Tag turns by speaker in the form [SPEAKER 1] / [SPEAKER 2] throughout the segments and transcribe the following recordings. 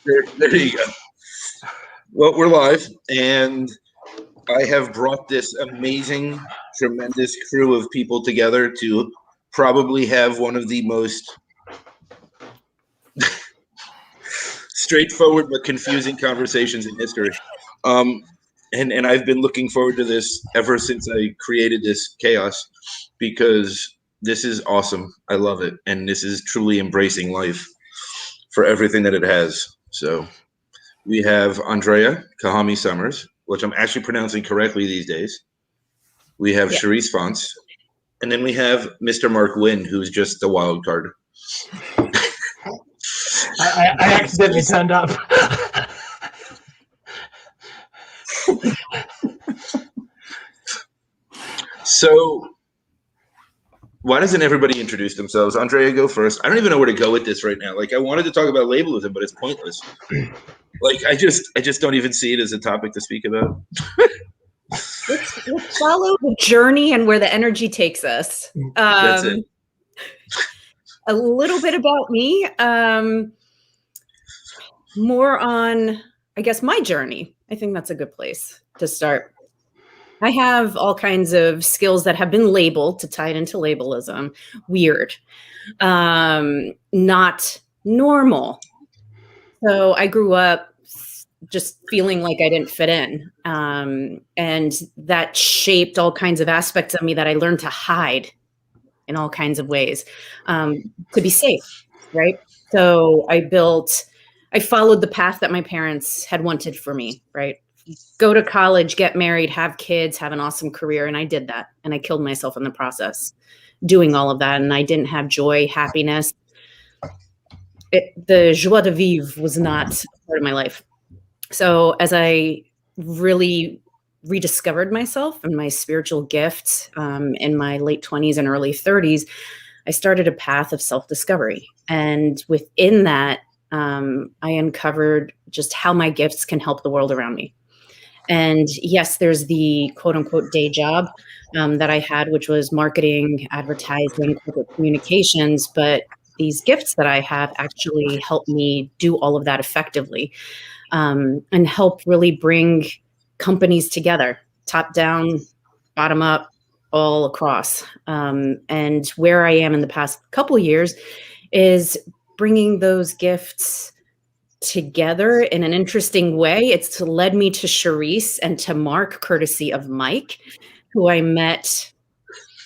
[SPEAKER 1] There you go. Well, we're live, and I have brought this amazing, tremendous crew of people together to probably have one of the most straightforward but confusing conversations in history. And I've been looking forward to this ever since I created this chaos, because this is awesome. I love it, and this is truly embracing life for everything that it has. So we have Andrea Kahami Summers, which I'm actually pronouncing correctly these days. We have Charisse Fonts, and then we have Mr. Marc Wynn, who's just the wild card.
[SPEAKER 2] I accidentally turned up.
[SPEAKER 1] So why doesn't everybody introduce themselves? Andrea, go first. I don't even know where to go with this right now. Like, I wanted to talk about labelism, but it's pointless. Like, I just don't even see it as a topic to speak about.
[SPEAKER 3] Let's follow the journey and where the energy takes us.
[SPEAKER 1] That's it.
[SPEAKER 3] A little bit about me. More on, I guess, my journey. I think that's a good place to start. I have all kinds of skills that have been labeled, to tie it into labelism, weird, not normal. So I grew up just feeling like I didn't fit in. And that shaped all kinds of aspects of me that I learned to hide in all kinds of ways, to be safe, right? So I followed the path that my parents had wanted for me, right? Go to college, get married, have kids, have an awesome career. And I did that. And I killed myself in the process doing all of that. And I didn't have joy, happiness. The joie de vivre was not part of my life. So as I really rediscovered myself and my spiritual gifts in my late 20s and early 30s, I started a path of self-discovery. And within that, I uncovered just how my gifts can help the world around me. And yes, there's the quote unquote day job that I had, which was marketing, advertising, corporate communications. But these gifts that I have actually help me do all of that effectively, and help really bring companies together, top down, bottom up, all across. And where I am in the past couple of years is bringing those gifts together in an interesting way. It's led me to Charisse and to Marc, courtesy of Mike, who I met,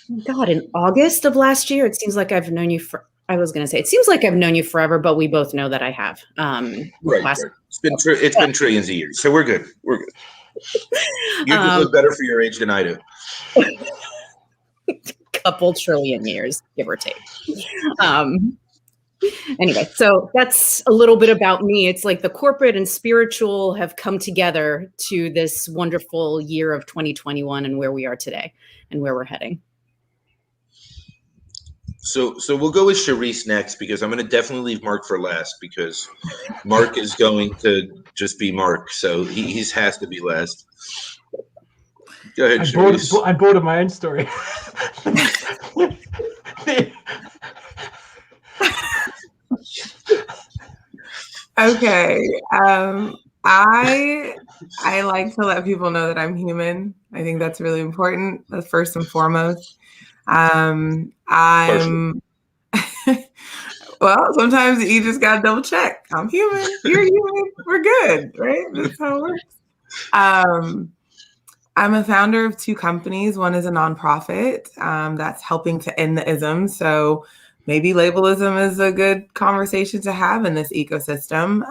[SPEAKER 3] in August of last year. It seems like I've known you it seems like I've known you forever, but we both know that I have.
[SPEAKER 1] Right. It's been trillions of years, so we're good. We're good. You just look better for your age than I do.
[SPEAKER 3] Couple trillion years, give or take. Anyway, so that's a little bit about me. It's like the corporate and spiritual have come together to this wonderful year of 2021 and where we are today and where we're heading.
[SPEAKER 1] So we'll go with Charisse next, because I'm going to definitely leave Marc for last, because Marc is going to just be Marc. So he has to be last. Go ahead, Charisse.
[SPEAKER 2] I'm bored of my own story.
[SPEAKER 4] Okay. I like to let people know that I'm human. I think that's really important. That's first and foremost. Well, sometimes you just gotta double check. I'm human. You're human. We're good, right? That's how it works. I'm a founder of 2 companies. One is a nonprofit that's helping to end the ism. So maybe labelism is a good conversation to have in this ecosystem.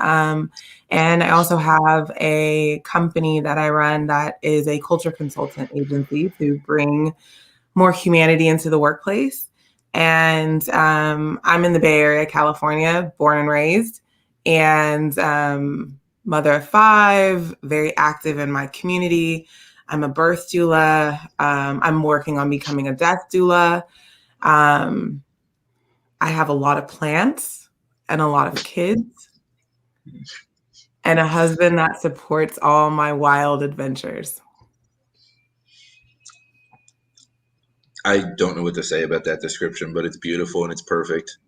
[SPEAKER 4] And I also have a company that I run that is a culture consultant agency to bring more humanity into the workplace. And I'm in the Bay Area, California, born and raised, and mother of 5, very active in my community. I'm a birth doula. I'm working on becoming a death doula. I have a lot of plants and a lot of kids and a husband that supports all my wild adventures.
[SPEAKER 1] I don't know what to say about that description, but it's beautiful and it's perfect.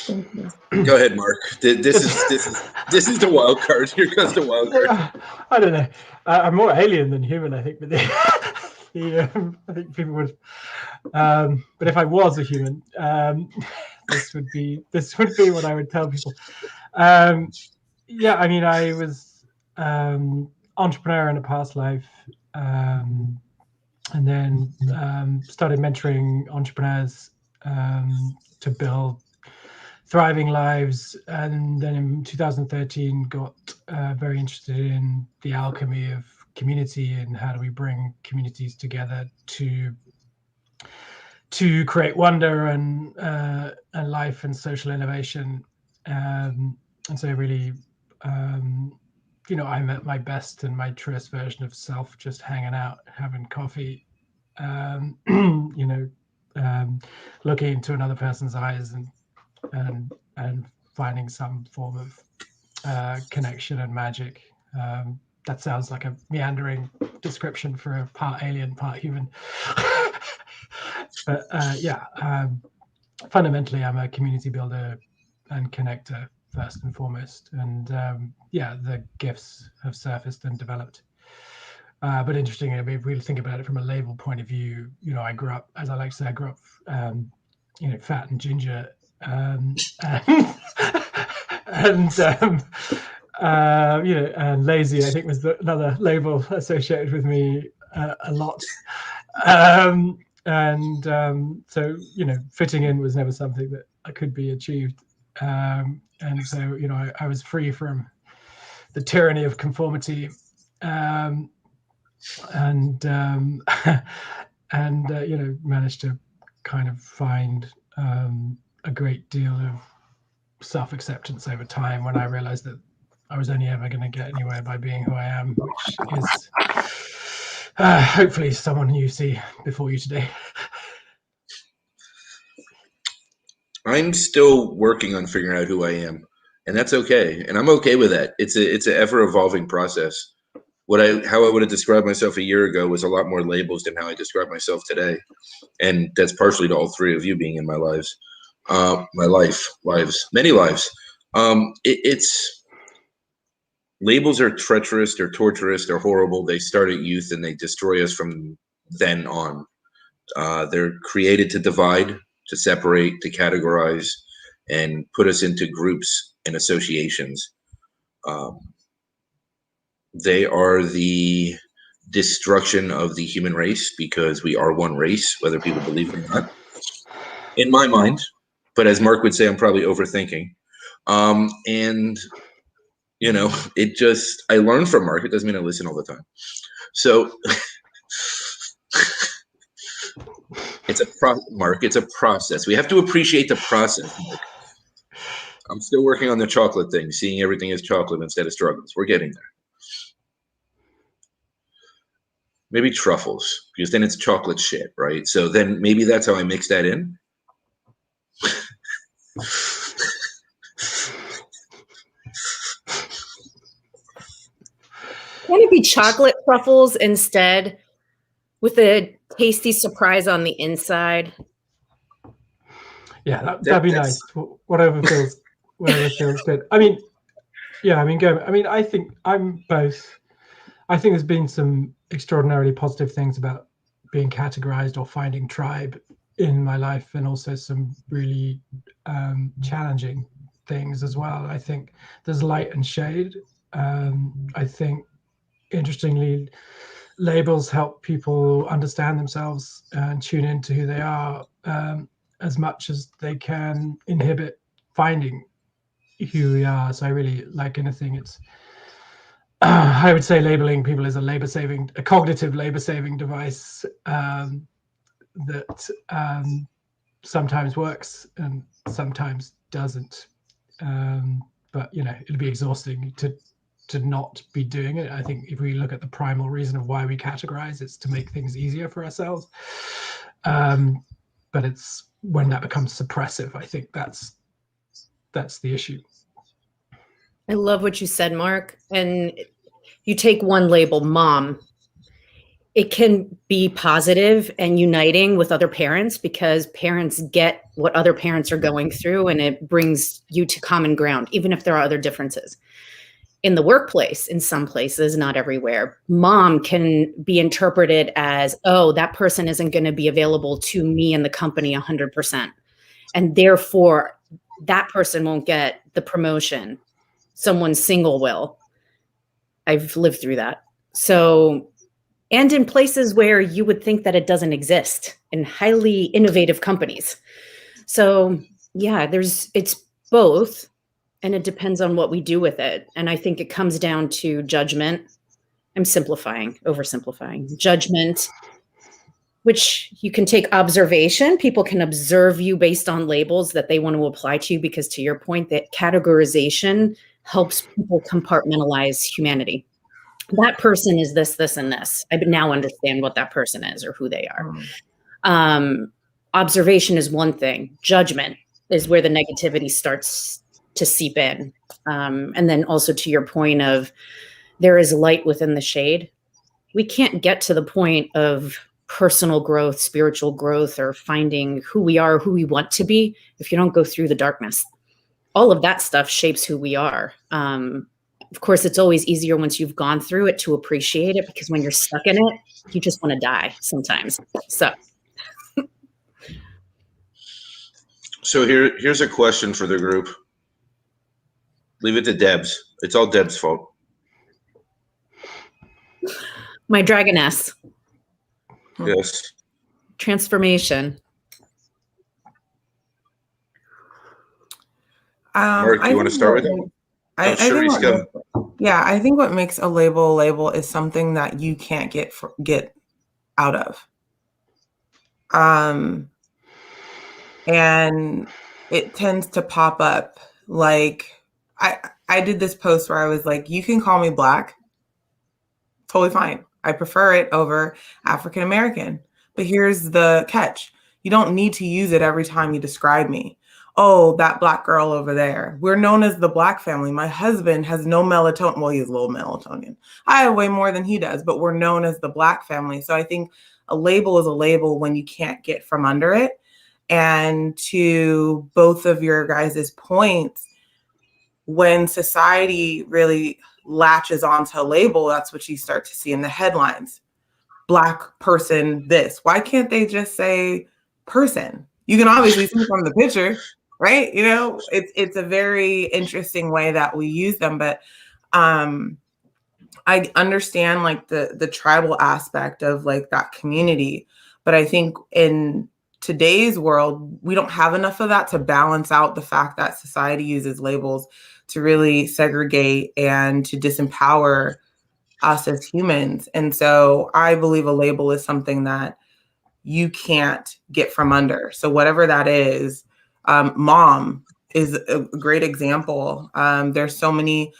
[SPEAKER 1] Go ahead, Mark. This is the wild card. Here comes the wild card.
[SPEAKER 2] I don't know. I'm more alien than human, I think. But I think people would. But if I was a human, this would be what I would tell people. Yeah, I mean, I was entrepreneur in a past life, and then started mentoring entrepreneurs to build thriving lives, and then in 2013 got very interested in the alchemy of community and how do we bring communities together to create wonder and life and social innovation, and so really I'm at my best and my truest version of self just hanging out, having coffee, looking into another person's eyes and finding some form of connection and magic. That sounds like a meandering description for a part alien, part human. But fundamentally, I'm a community builder and connector first and foremost. And the gifts have surfaced and developed. But interestingly, if we think about it from a label point of view, I grew up, as I like to say, fat and ginger, and and lazy, I think, was another label associated with me a lot. So fitting in was never something that could be achieved, and so I was free from the tyranny of conformity, and managed to kind of find a great deal of self-acceptance over time when I realized that I was only ever going to get anywhere by being who I am, which is hopefully someone you see before you today.
[SPEAKER 1] I'm still working on figuring out who I am, and that's okay, and I'm okay with that. It's an ever evolving process. How I would have described myself a year ago was a lot more labels than how I describe myself today, and that's partially to all three of you being in my lives, many lives. It's labels are treacherous, they're torturous, they're horrible. They start at youth and they destroy us from then on. They're created to divide, to separate, to categorize, and put us into groups and associations. They are the destruction of the human race because we are one race, whether people believe it or not, in my mind. But as Mark would say, I'm probably overthinking. And I learn from Mark. It doesn't mean I listen all the time. So Mark, it's a process. We have to appreciate the process, Mark. I'm still working on the chocolate thing, seeing everything as chocolate instead of struggles. We're getting there. Maybe truffles, because then it's chocolate shit, right? So then maybe that's how I mix that in.
[SPEAKER 3] Can it be chocolate truffles instead, with a tasty surprise on the inside?
[SPEAKER 2] Yeah, that'd be nice. Whatever feels good. I mean, I think I'm both. I think there's been some extraordinarily positive things about being categorized or finding tribe in my life, and also some really challenging things as well. I think there's light and shade. I think, interestingly, labels help people understand themselves and tune into who they are, as much as they can inhibit finding who we are. So I really, like anything, it's I would say labeling people is a cognitive labor-saving device that sometimes works and sometimes doesn't. But it'll be exhausting to not be doing it. I think if we look at the primal reason of why we categorize, it's to make things easier for ourselves. But it's when that becomes suppressive, I think that's the issue.
[SPEAKER 3] I love what you said, Mark. And you take one label, mom. it can be positive and uniting with other parents because parents get what other parents are going through and it brings you to common ground, even if there are other differences. In the workplace, in some places, not everywhere, mom can be interpreted as, oh, that person isn't going to be available to me and the company 100%. And therefore, that person won't get the promotion. Someone single will. I've lived through that. So, and in places where you would think that it doesn't exist, in highly innovative companies. So yeah, it's both, and it depends on what we do with it. And I think it comes down to judgment. I'm oversimplifying. Judgment, which you can take observation. People can observe you based on labels that they want to apply to you, because to your point, that categorization helps people compartmentalize humanity. That person is this, this, and this. I now understand what that person is or who they are. Observation is one thing. Judgment is where the negativity starts to seep in. And then also to your point of there is light within the shade. We can't get to the point of personal growth, spiritual growth, or finding who we are, who we want to be, if you don't go through the darkness. All of that stuff shapes who we are. Of course, it's always easier once you've gone through it to appreciate it, because when you're stuck in it, you just want to die sometimes.
[SPEAKER 1] So here's a question for the group. Leave it to Debs. It's all Deb's fault.
[SPEAKER 3] My dragoness.
[SPEAKER 1] Yes.
[SPEAKER 3] Transformation.
[SPEAKER 1] Marc, you want to start with it?
[SPEAKER 4] I think what makes a label is something that you can't get out of. And it tends to pop up. Like I did this post where I was like, you can call me Black. Totally fine. I prefer it over African American. But here's the catch. You don't need to use it every time you describe me. Oh, that Black girl over there. We're known as the Black family. My husband has no melatonin. Well, he has a little melatonin. I have way more than he does, but we're known as the Black family. So I think a label is a label when you can't get from under it. And to both of your guys' points, when society really latches onto a label, that's what you start to see in the headlines. Black person this. Why can't they just say person? You can obviously see from the picture, right? You know, it's a very interesting way that we use them. But I understand like the tribal aspect of like that community. But I think in today's world, we don't have enough of that to balance out the fact that society uses labels to really segregate and to disempower us as humans. And so I believe a label is something that you can't get from under. So whatever that is, mom is a great example. There's so many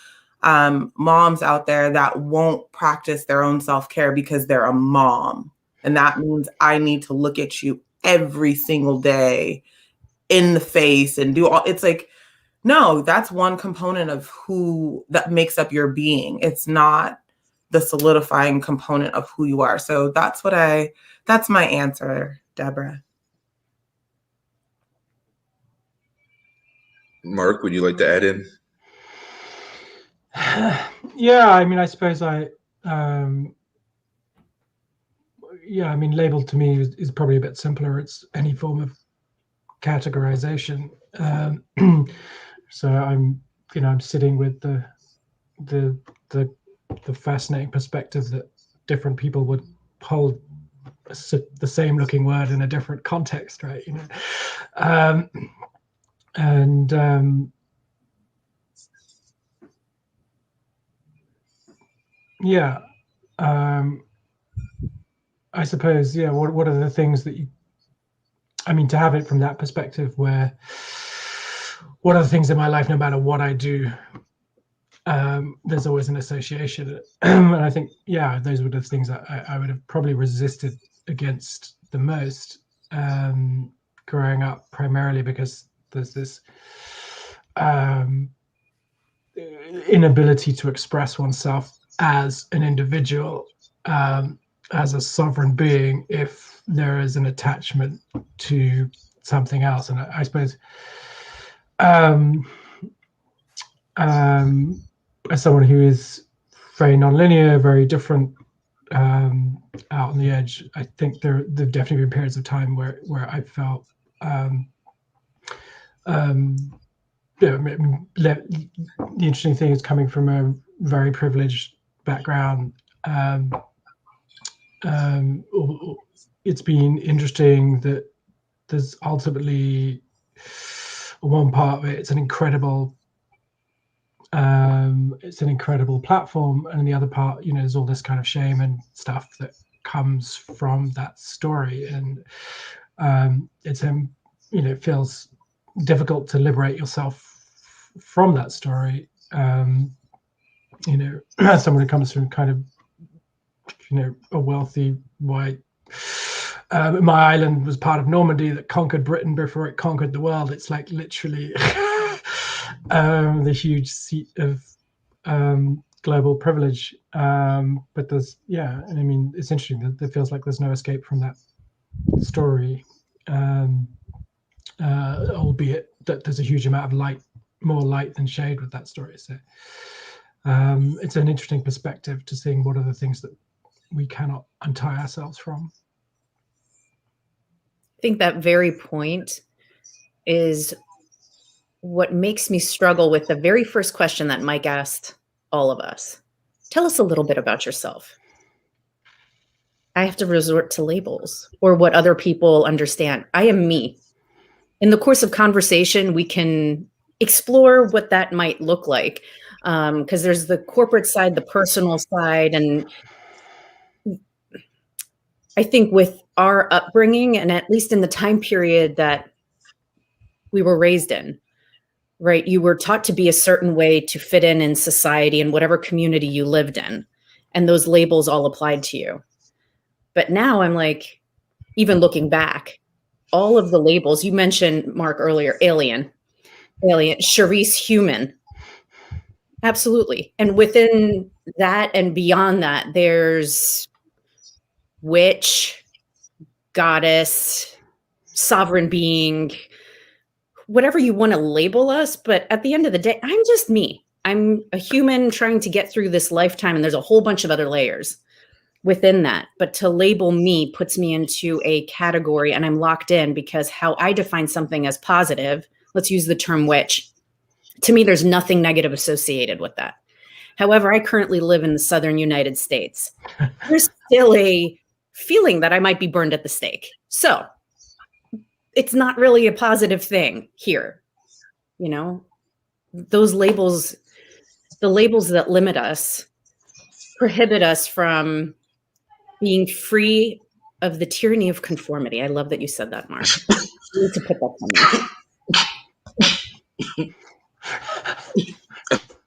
[SPEAKER 4] moms out there that won't practice their own self-care because they're a mom. And that means I need to look at you every single day in the face and do all, it's like, no, that's one component of who that makes up your being. It's not the solidifying component of who you are. So that's my answer, Deborah.
[SPEAKER 2] Marc,
[SPEAKER 1] would you like to add in?
[SPEAKER 2] Yeah, I mean, I suppose label to me is probably a bit simpler. It's any form of categorization. So I'm sitting with the fascinating perspective that different people would hold the same looking word in a different context, right? I suppose, what are the things that to have it from that perspective, where what are the things in my life, no matter what I do, there's always an association. And I think, those were the things that I would have probably resisted against the most growing up, primarily because there's this inability to express oneself as an individual as a sovereign being if there is an attachment to something else. And I suppose as someone who is very nonlinear, very different, out on the edge, I think there've definitely been periods of time where I felt the interesting thing is coming from a very privileged background. It's been interesting that there's ultimately one part of it, it's an incredible platform, and the other part, there's all this kind of shame and stuff that comes from that story, and it feels difficult to liberate yourself from that story. As someone who comes from kind of a wealthy white, my island was part of Normandy that conquered Britain before it conquered the world. It's like literally the huge seat of global privilege. But there's, and I mean, it's interesting that it feels like there's no escape from that story, albeit that there's a huge amount of light, more light than shade with that story. So it's an interesting perspective to seeing what are the things that we cannot untie ourselves from.
[SPEAKER 3] I think that very point is what makes me struggle with the very first question that Mike asked all of us. Tell us a little bit about yourself. I have to resort to labels or what other people understand. I am me. In the course of conversation, we can explore what that might look like, because there's the corporate side, the personal side, and I think with our upbringing, and at least in the time period that we were raised in, right? You were taught to be a certain way to fit in society and whatever community you lived in. And those labels all applied to you. But now I'm like, even looking back, all of the labels, you mentioned, Marc, earlier, alien, Charisse, human. Absolutely. And within that and beyond that, there's witch, goddess, sovereign being, whatever you want to label us. But at the end of the day, I'm just me. I'm a human trying to get through this lifetime, and there's a whole bunch of other layers within that. But to label me puts me into a category, and I'm locked in because how I define something as positive, let's use the term witch. To me, there's nothing negative associated with that. However, I currently live in the southern United States. There's still a feeling that I might be burned at the stake. So it's not really a positive thing here. Those labels, the labels that limit us, prohibit us from being free of the tyranny of conformity. I love that you said that, Marc. You need to put that on.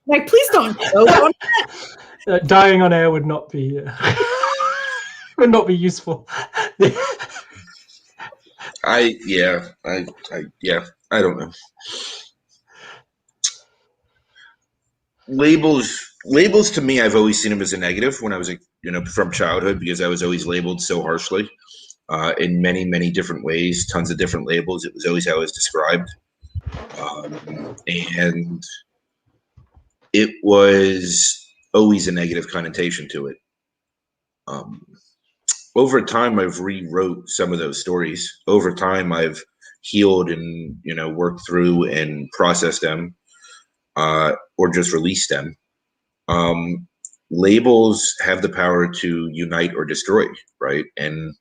[SPEAKER 3] Like, please don't joke on that.
[SPEAKER 2] Dying on air would not be useful.
[SPEAKER 1] I don't know. Labels to me, I've always seen them as a negative when I was from childhood, because I was always labeled so harshly in many, many different ways, tons of different labels. It was always how I was described. And it was always a negative connotation to it. Over time, I've rewrote some of those stories. Over time, I've healed and, worked through and processed them, or just released them. Labels have the power to unite or destroy, right? And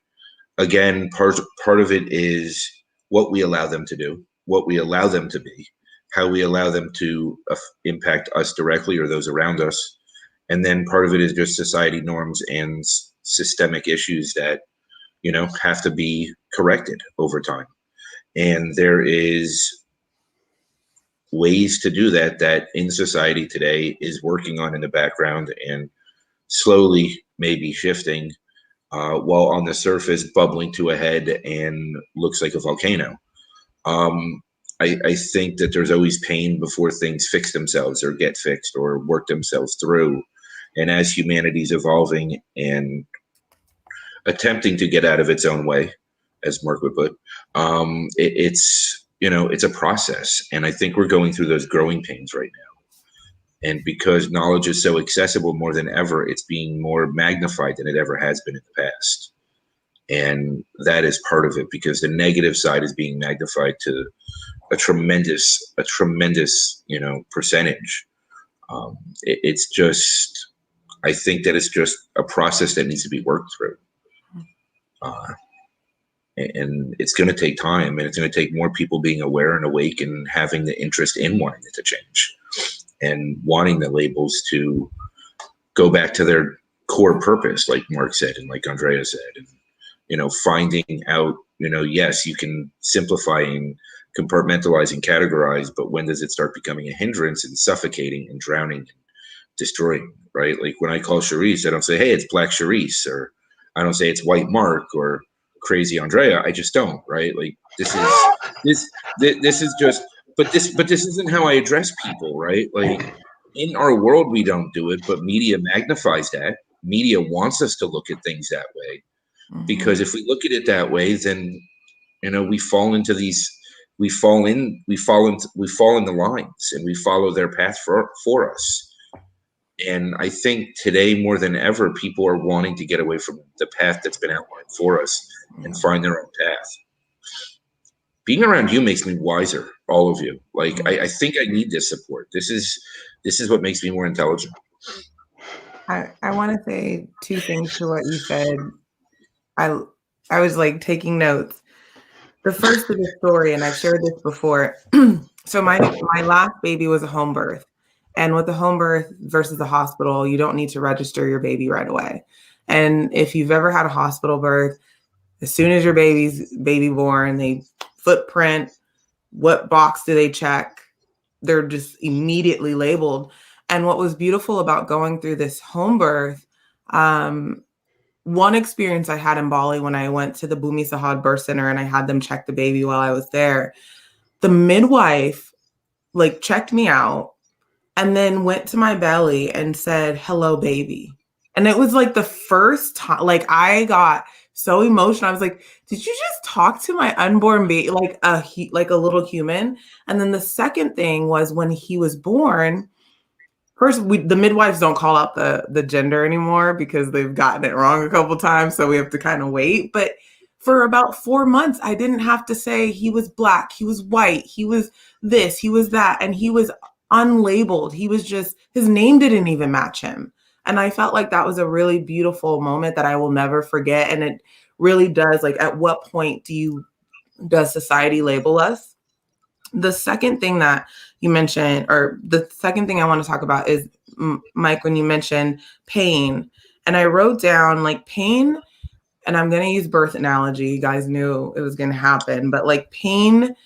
[SPEAKER 1] again, part of it is what we allow them to do, what we allow them to be, how we allow them to impact us directly or those around us. And then part of it is just society norms and systemic issues that, have to be corrected over time. And there is ways to do that in society today is working on in the background and slowly maybe shifting, while on the surface bubbling to a head and looks like a volcano. I think that there's always pain before things fix themselves or get fixed or work themselves through. And as humanity's evolving and attempting to get out of its own way, as Marc would put. It's a process, and I think we're going through those growing pains right now. And because knowledge is so accessible more than ever, it's being more magnified than it ever has been in the past. And that is part of it, because the negative side is being magnified to a tremendous, percentage. It's just, I think that it's just a process that needs to be worked through. And it's going to take time, and it's going to take more people being aware and awake and having the interest in wanting it to change and wanting the labels to go back to their core purpose, like Marc said, and like Andrea said, and, finding out, yes, you can simplify and compartmentalize and categorize, but when does it start becoming a hindrance and suffocating and drowning and destroying, right? Like when I call Charisse, I don't say, hey, it's Black Charisse, or I don't say it's White Marc or Crazy Andrea. I just don't, right? Like this is just, but this isn't how I address people, right? Like in our world, we don't do it, but media magnifies that. Media wants us to look at things that way, because if we look at it that way, then, we fall into these, we fall in the lines, and we follow their path for us. And I think today more than ever, people are wanting to get away from the path that's been outlined for us and find their own path. Being around you makes me wiser, all of you. Like, I think I need this support. This is what makes me more intelligent.
[SPEAKER 4] I want to say two things to what you said. I was like taking notes. The first is a story, and I've shared this before. So my last baby was a home birth. And with the home birth versus the hospital, you don't need to register your baby right away. And if you've ever had a hospital birth, as soon as your baby born, they footprint, what box do they check? They're just immediately labeled. And what was beautiful about going through this home birth, one experience I had in Bali when I went to the Bumi Sahad Birth Center and I had them check the baby while I was there, the midwife checked me out and then went to my belly and said, "Hello, baby." And it was the first time, I got so emotional. I was like, did you just talk to my unborn baby, like a little human? And then the second thing was when he was born, first, the midwives don't call out the gender anymore because they've gotten it wrong a couple times. So we have to kind of wait. But for about 4 months, I didn't have to say he was Black, he was white, he was this, he was that. And he was unlabeled. He was just, his name didn't even match him. And I felt like that was a really beautiful moment that I will never forget. And it really does, at what point does society label us? The second thing that you mentioned, or the second thing I want to talk about is, Mike, when you mentioned pain, and I wrote down pain, and I'm going to use birth analogy. You guys knew it was going to happen, but pain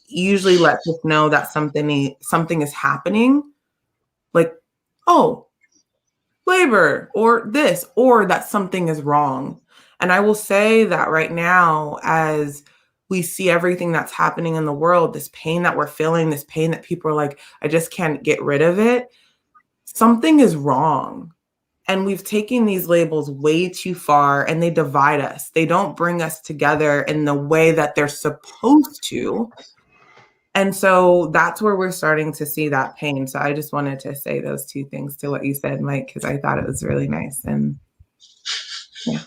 [SPEAKER 4] usually lets us know that something is happening, oh, labor or this, or that something is wrong. And I will say that right now, as we see everything that's happening in the world, this pain that we're feeling, this pain that people are like, I just can't get rid of it. Something is wrong. And we've taken these labels way too far, and they divide us. They don't bring us together in the way that they're supposed to. And so that's where we're starting to see that pain. So I just wanted to say those two things to what you said, Mike, because I thought it was really nice. And yeah.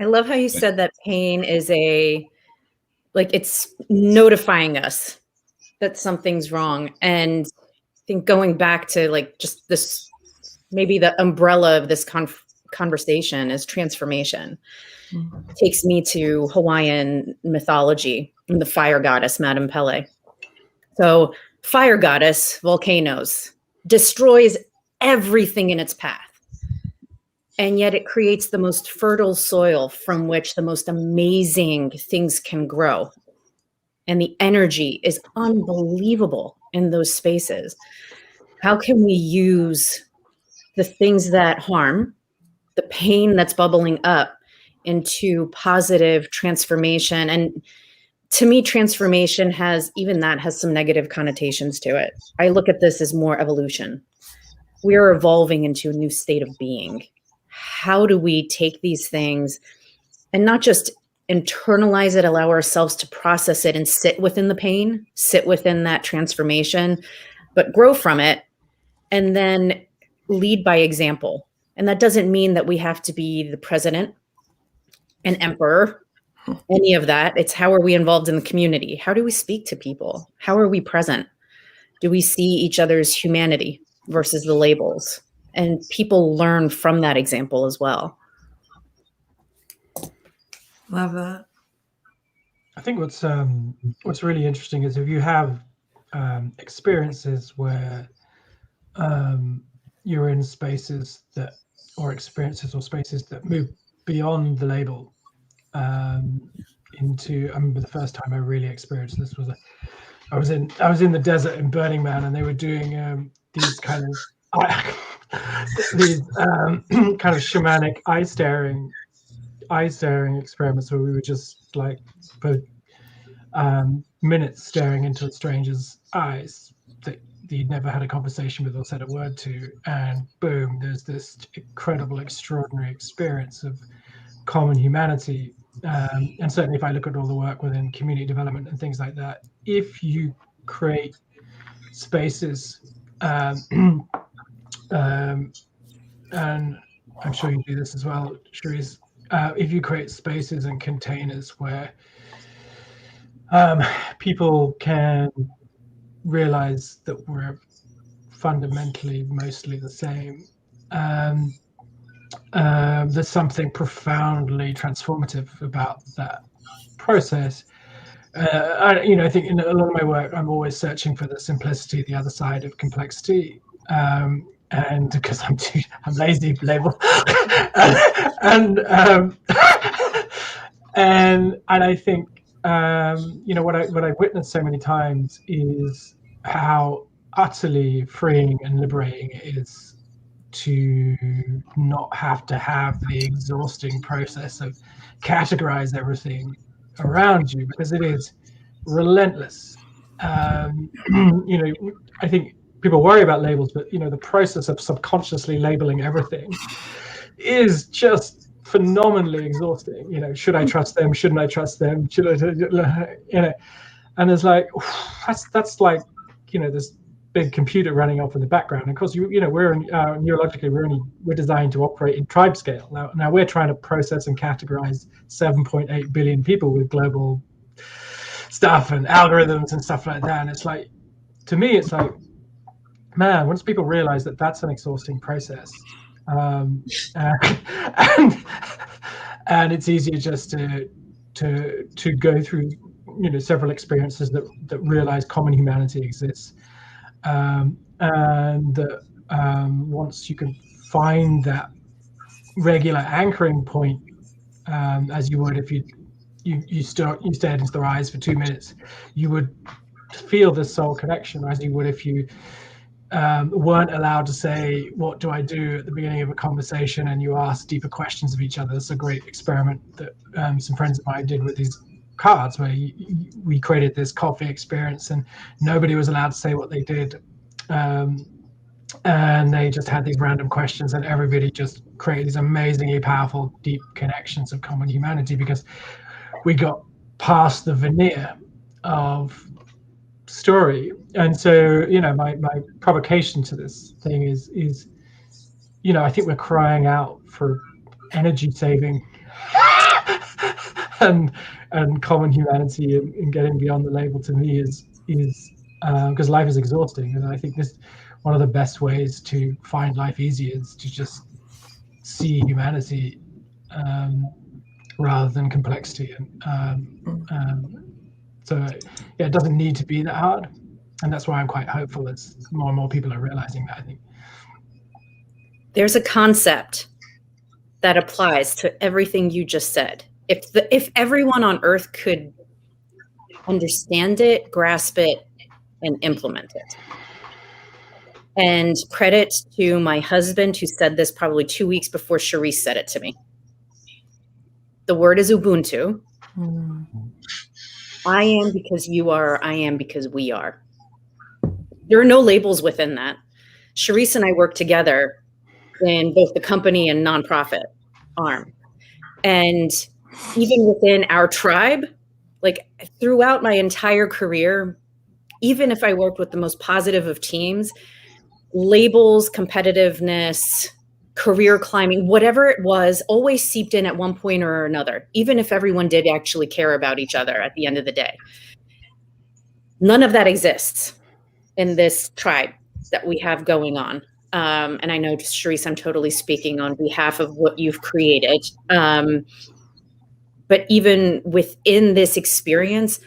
[SPEAKER 3] I love how you said that pain is it's notifying us that something's wrong. And I think going back to just this, maybe the umbrella of this conversation is transformation. It takes me to Hawaiian mythology and the fire goddess, Madame Pele. So fire goddess, volcanoes, destroys everything in its path. And yet it creates the most fertile soil from which the most amazing things can grow. And the energy is unbelievable in those spaces. How can we use the things that harm, the pain that's bubbling up, into positive transformation? And to me, transformation has some negative connotations to it. I look at this as more evolution. We are evolving into a new state of being. how do we take these things and not just internalize it, allow ourselves to process it and sit within the pain, sit within that transformation, but grow from it, and then lead by example. And that doesn't mean that we have to be the president, an emperor, any of that. It's how are we involved in the community? How do we speak to people? How are we present? Do we see each other's humanity versus the labels? And people learn from that example as well.
[SPEAKER 4] Love that.
[SPEAKER 2] I think what's really interesting is if you have experiences where you're in spaces that, or experiences or spaces that move beyond the label into. I remember the first time I really experienced this was I was in the desert in Burning Man, and they were doing these kind of these kind of shamanic eye staring experiments where we were just like for minutes staring into a stranger's eyes that you'd never had a conversation with or said a word to, and boom, there's this incredible, extraordinary experience of common humanity. And certainly if I look at all the work within community development and things like that, if you create spaces, and I'm sure you do this as well, Charisse, if you create spaces and containers where people can realize that we're fundamentally mostly the same, there's something profoundly transformative about that process. I think in a lot of my work, I'm always searching for the simplicity, the other side of complexity, and because I'm lazy to label, and I think what I've witnessed so many times is how utterly freeing and liberating it is to not have to have the exhausting process of categorize everything around you, because it is relentless. I think people worry about labels, but the process of subconsciously labeling everything is just phenomenally exhausting. Should I trust them? Shouldn't I trust them? Should I? And it's like that's like this big computer running off in the background. And of course, we're neurologically we're designed to operate in tribe scale. Now we're trying to process and categorize 7.8 billion people with global stuff and algorithms and stuff like that. And it's like, to me, it's like, man, once people realize that that's an exhausting process, and it's easier just to go through several experiences that realize common humanity exists. And once you can find that regular anchoring point, as you would if you stared into their eyes for 2 minutes, you would feel this soul connection, as you would if you weren't allowed to say, what do I do at the beginning of a conversation, and you ask deeper questions of each other. It's a great experiment that some friends of mine did with these cards, where we created this coffee experience and nobody was allowed to say what they did, and they just had these random questions, and everybody just created these amazingly powerful, deep connections of common humanity, because we got past the veneer of story. And so my provocation to this thing is I think we're crying out for energy saving and common humanity, and getting beyond the label, to me, is because life is exhausting, and I think this one of the best ways to find life easy is to just see humanity rather than complexity. So it doesn't need to be that hard, and that's why I'm quite hopeful as more and more people are realizing that. I think
[SPEAKER 3] there's a concept that applies to everything you just said. If everyone on Earth could understand it, grasp it, and implement it. And credit to my husband, who said this probably 2 weeks before Charisse said it to me. The word is Ubuntu. I am because you are. I am because we are. There are no labels within that. Charisse and I work together in both the company and nonprofit arm. And even within our tribe, like throughout my entire career, even if I worked with the most positive of teams, labels, competitiveness, career climbing, whatever it was, always seeped in at one point or another, even if everyone did actually care about each other at the end of the day. None of that exists in this tribe that we have going on. And I know, Charisse, I'm totally speaking on behalf of what you've created. But even within this experience,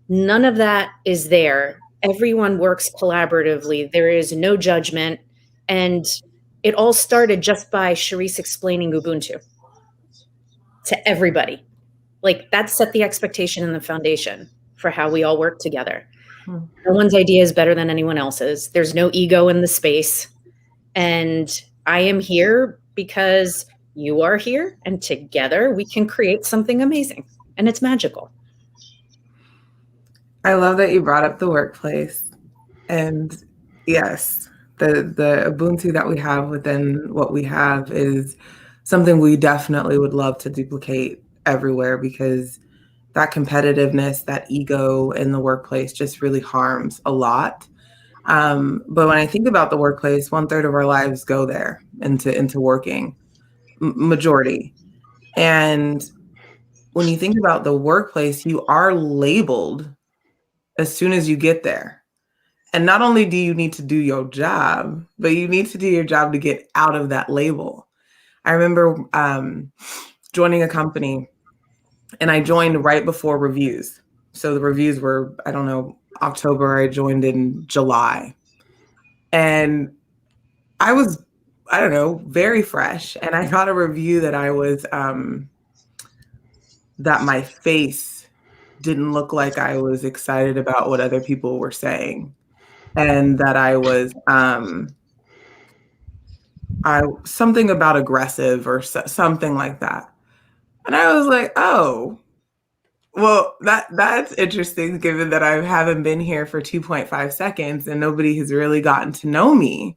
[SPEAKER 3] none of that is there. Everyone works collaboratively. There is no judgment. And it all started just by Charisse explaining Ubuntu to everybody. Like that set the expectation and the foundation for how we all work together. No one's idea is better than anyone else's. There's no ego in the space. And I am here because you are here, and together we can create something amazing, and it's magical.
[SPEAKER 4] I love that you brought up the workplace. And yes, the Ubuntu that we have within what we have is something we definitely would love to duplicate everywhere, because that competitiveness, that ego in the workplace just really harms a lot. But when I think about the workplace, 1/3 of our lives go there into working, majority. And when you think about the workplace, you are labeled as soon as you get there. And not only do you need to do your job, but you need to do your job to get out of that label. I remember joining a company, and I joined right before reviews. So the reviews were, I don't know, October. I joined in July. And I was, I don't know, very fresh. And I got a review that I was, that my face didn't look like I was excited about what other people were saying. And that I was, something about aggressive or something like that. And I was like, oh, well, that's interesting, given that I haven't been here for 2.5 seconds and nobody has really gotten to know me.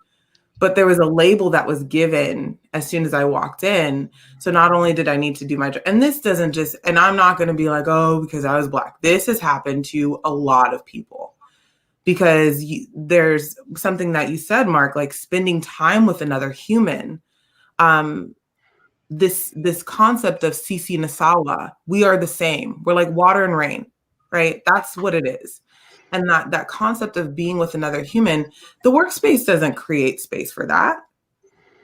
[SPEAKER 4] But there was a label that was given as soon as I walked in. So not only did I need to do my job, and this doesn't just, and I'm not going to be like, oh, because I was Black. This has happened to a lot of people, because there's something that you said, Marc, like spending time with another human. This concept of Sisi Nasawa, we are the same. We're like water and rain, right? That's what it is. And that concept of being with another human, the workspace doesn't create space for that.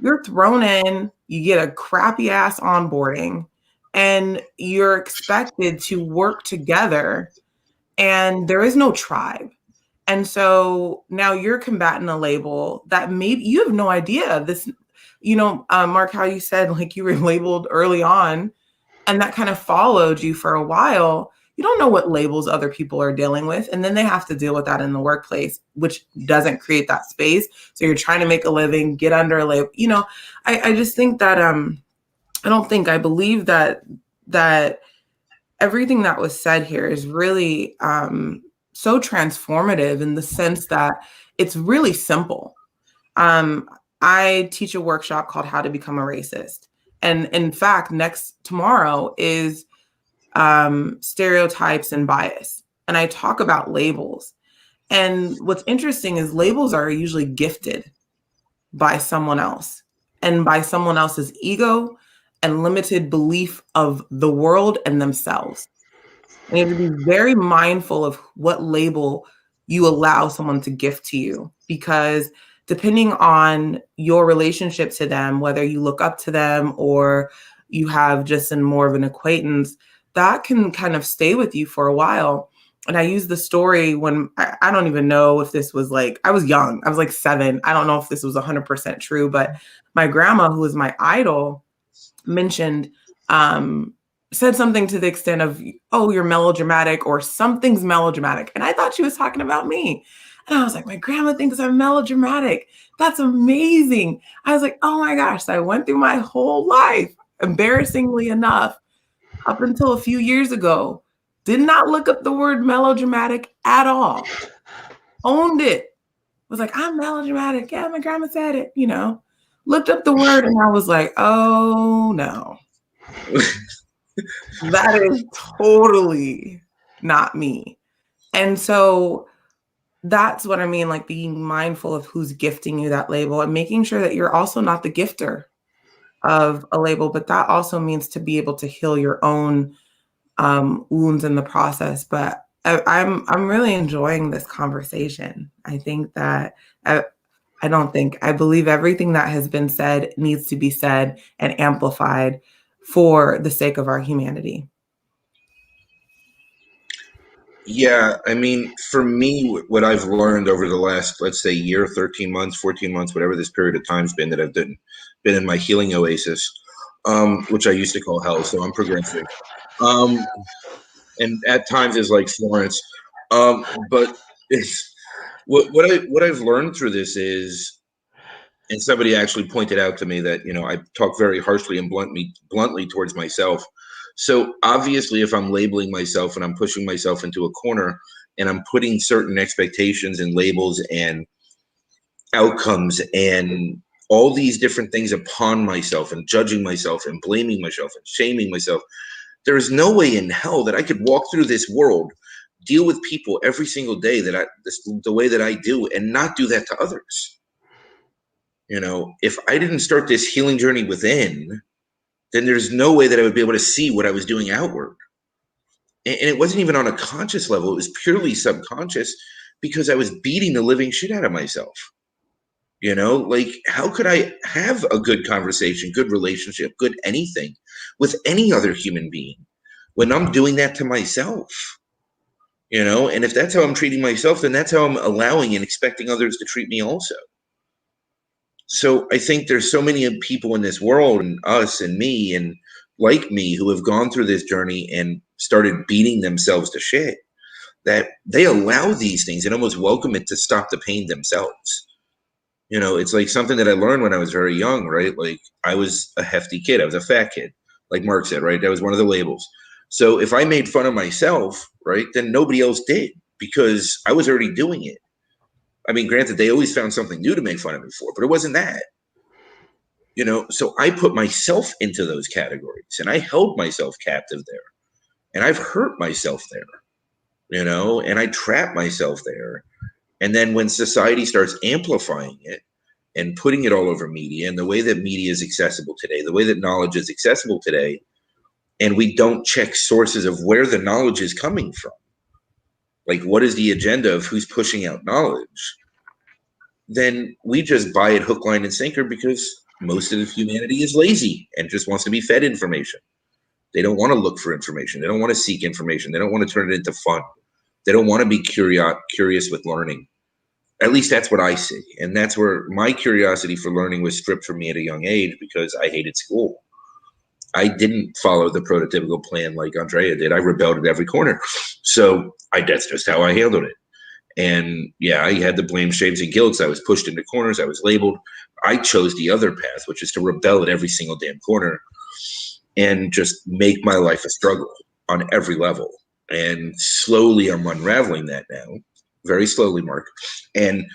[SPEAKER 4] You're thrown in, you get a crappy ass onboarding, and you're expected to work together, and there is no tribe. And so now you're combating a label that maybe you have no idea this. You know, Marc, how you said like you were labeled early on, and that kind of followed you for a while. You don't know what labels other people are dealing with, and then they have to deal with that in the workplace, which doesn't create that space. So you're trying to make a living, get under a label. You know, I just think that I believe that everything that was said here is really so transformative in the sense that it's really simple. I teach a workshop called How to Become a Racist. And in fact, tomorrow is stereotypes and bias. And I talk about labels. And what's interesting is labels are usually gifted by someone else, and by someone else's ego and limited belief of the world and themselves. And you have to be very mindful of what label you allow someone to gift to you, because depending on your relationship to them, whether you look up to them or you have just more of an acquaintance, that can kind of stay with you for a while. And I use the story when I don't even know if this was like, I was young. I was like 7. I don't know if this was 100% true, but my grandma, who was my idol, mentioned, said something to the extent of, oh, you're melodramatic, or something's melodramatic. And I thought she was talking about me. And I was like, my grandma thinks I'm melodramatic. That's amazing. I was like, oh my gosh. So I went through my whole life, embarrassingly enough, up until a few years ago, did not look up the word melodramatic at all. Owned it. Was like, I'm melodramatic. Yeah, my grandma said it, you know. looked up the word, and I was like, oh no. That is totally not me. And so that's what I mean, like being mindful of who's gifting you that label and making sure that you're also not the gifter of a label, but that also means to be able to heal your own wounds in the process. But I'm really enjoying this conversation. I think that I believe everything that has been said needs to be said and amplified for the sake of our humanity.
[SPEAKER 1] Yeah, I mean, for me, what I've learned over the last, let's say, year, 13 months, 14 months, whatever this period of time's been that I've been in my healing oasis, which I used to call hell, so I'm progressive. And at times is like Florence. But it's what I've learned through this is, and somebody actually pointed out to me that, I talk very harshly and bluntly towards myself. So obviously, if I'm labeling myself and I'm pushing myself into a corner and I'm putting certain expectations and labels and outcomes and all these different things upon myself and judging myself and blaming myself and shaming myself, there is no way in hell that I could walk through this world, deal with people every single day the way that I do, and not do that to others. If I didn't start this healing journey within, then there's no way that I would be able to see what I was doing outward. And it wasn't even on a conscious level. It was purely subconscious because I was beating the living shit out of myself. Like, how could I have a good conversation, good relationship, good anything with any other human being when I'm doing that to myself? And if that's how I'm treating myself, then that's how I'm allowing and expecting others to treat me also. So I think there's so many people in this world, and us and me and like me, who have gone through this journey and started beating themselves to shit, that they allow these things and almost welcome it to stop the pain themselves. It's like something that I learned when I was very young, right? Like, I was a hefty kid. I was a fat kid, like Marc said, right? That was one of the labels. So if I made fun of myself, right, then nobody else did because I was already doing it. I mean, granted, they always found something new to make fun of me for, but it wasn't that. So I put myself into those categories and I held myself captive there. And I've hurt myself there, and I trapped myself there. And then when society starts amplifying it and putting it all over media and the way that media is accessible today, the way that knowledge is accessible today, and we don't check sources of where the knowledge is coming from, like what is the agenda of who's pushing out knowledge, then we just buy it hook, line, and sinker because most of humanity is lazy and just wants to be fed information. They don't want to look for information. They don't want to seek information. They don't want to turn it into fun. They don't want to be curious with learning. At least that's what I see. And that's where my curiosity for learning was stripped from me at a young age because I hated school. I didn't follow the prototypical plan like Andrea did. I rebelled at every corner. So that's just how I handled it. And yeah, I had the blame, shames, and guilts. I was pushed into corners. I was labeled. I chose the other path, which is to rebel at every single damn corner and just make my life a struggle on every level. And slowly I'm unraveling that now, very slowly, Marc. And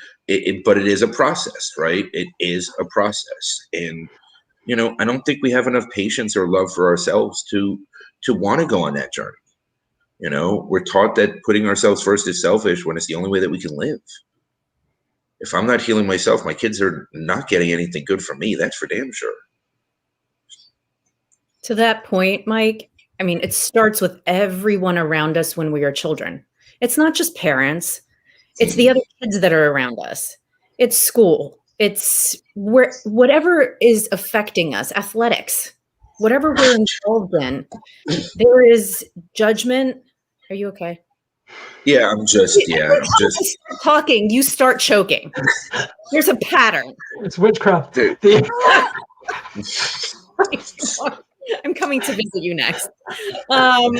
[SPEAKER 1] but it is a process, right? It is a process. And, I don't think we have enough patience or love for ourselves to want to go on that journey. We're taught that putting ourselves first is selfish when it's the only way that we can live. If I'm not healing myself, my kids are not getting anything good from me. That's for damn sure.
[SPEAKER 3] To that point, Mike, I mean, it starts with everyone around us when we are children. It's not just parents. It's the other kids that are around us. It's school. It's whatever is affecting us, athletics, whatever we're involved in, there is judgment. Are you okay?
[SPEAKER 1] Yeah, I'm just
[SPEAKER 3] talking. You start choking. There's a pattern.
[SPEAKER 2] It's witchcraft.
[SPEAKER 3] I'm coming to visit you next. But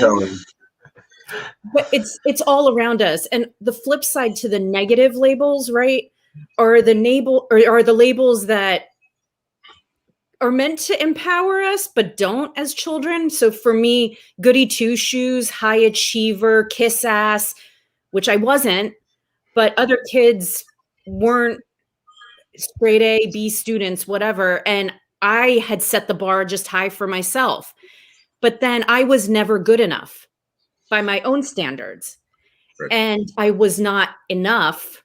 [SPEAKER 3] it's all around us. And the flip side to the negative labels, right, are the labels that are meant to empower us, but don't as children. So for me, goody two shoes, high achiever, kiss ass, which I wasn't, but other kids weren't straight A, B students, whatever. And I had set the bar just high for myself. But then I was never good enough by my own standards.
[SPEAKER 1] Right.
[SPEAKER 3] And I was not enough.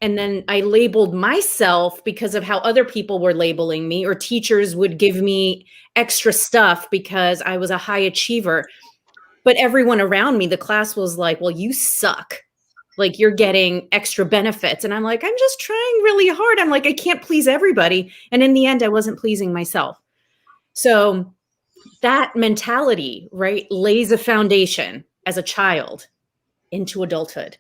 [SPEAKER 3] And then I labeled myself because of how other people were labeling me, or teachers would give me extra stuff because I was a high achiever. But everyone around me, the class was like, well, you suck. Like, you're getting extra benefits. And I'm like, I'm just trying really hard. I'm like, I can't please everybody. And in the end, I wasn't pleasing myself. So that mentality, right, lays a foundation as a child into adulthood.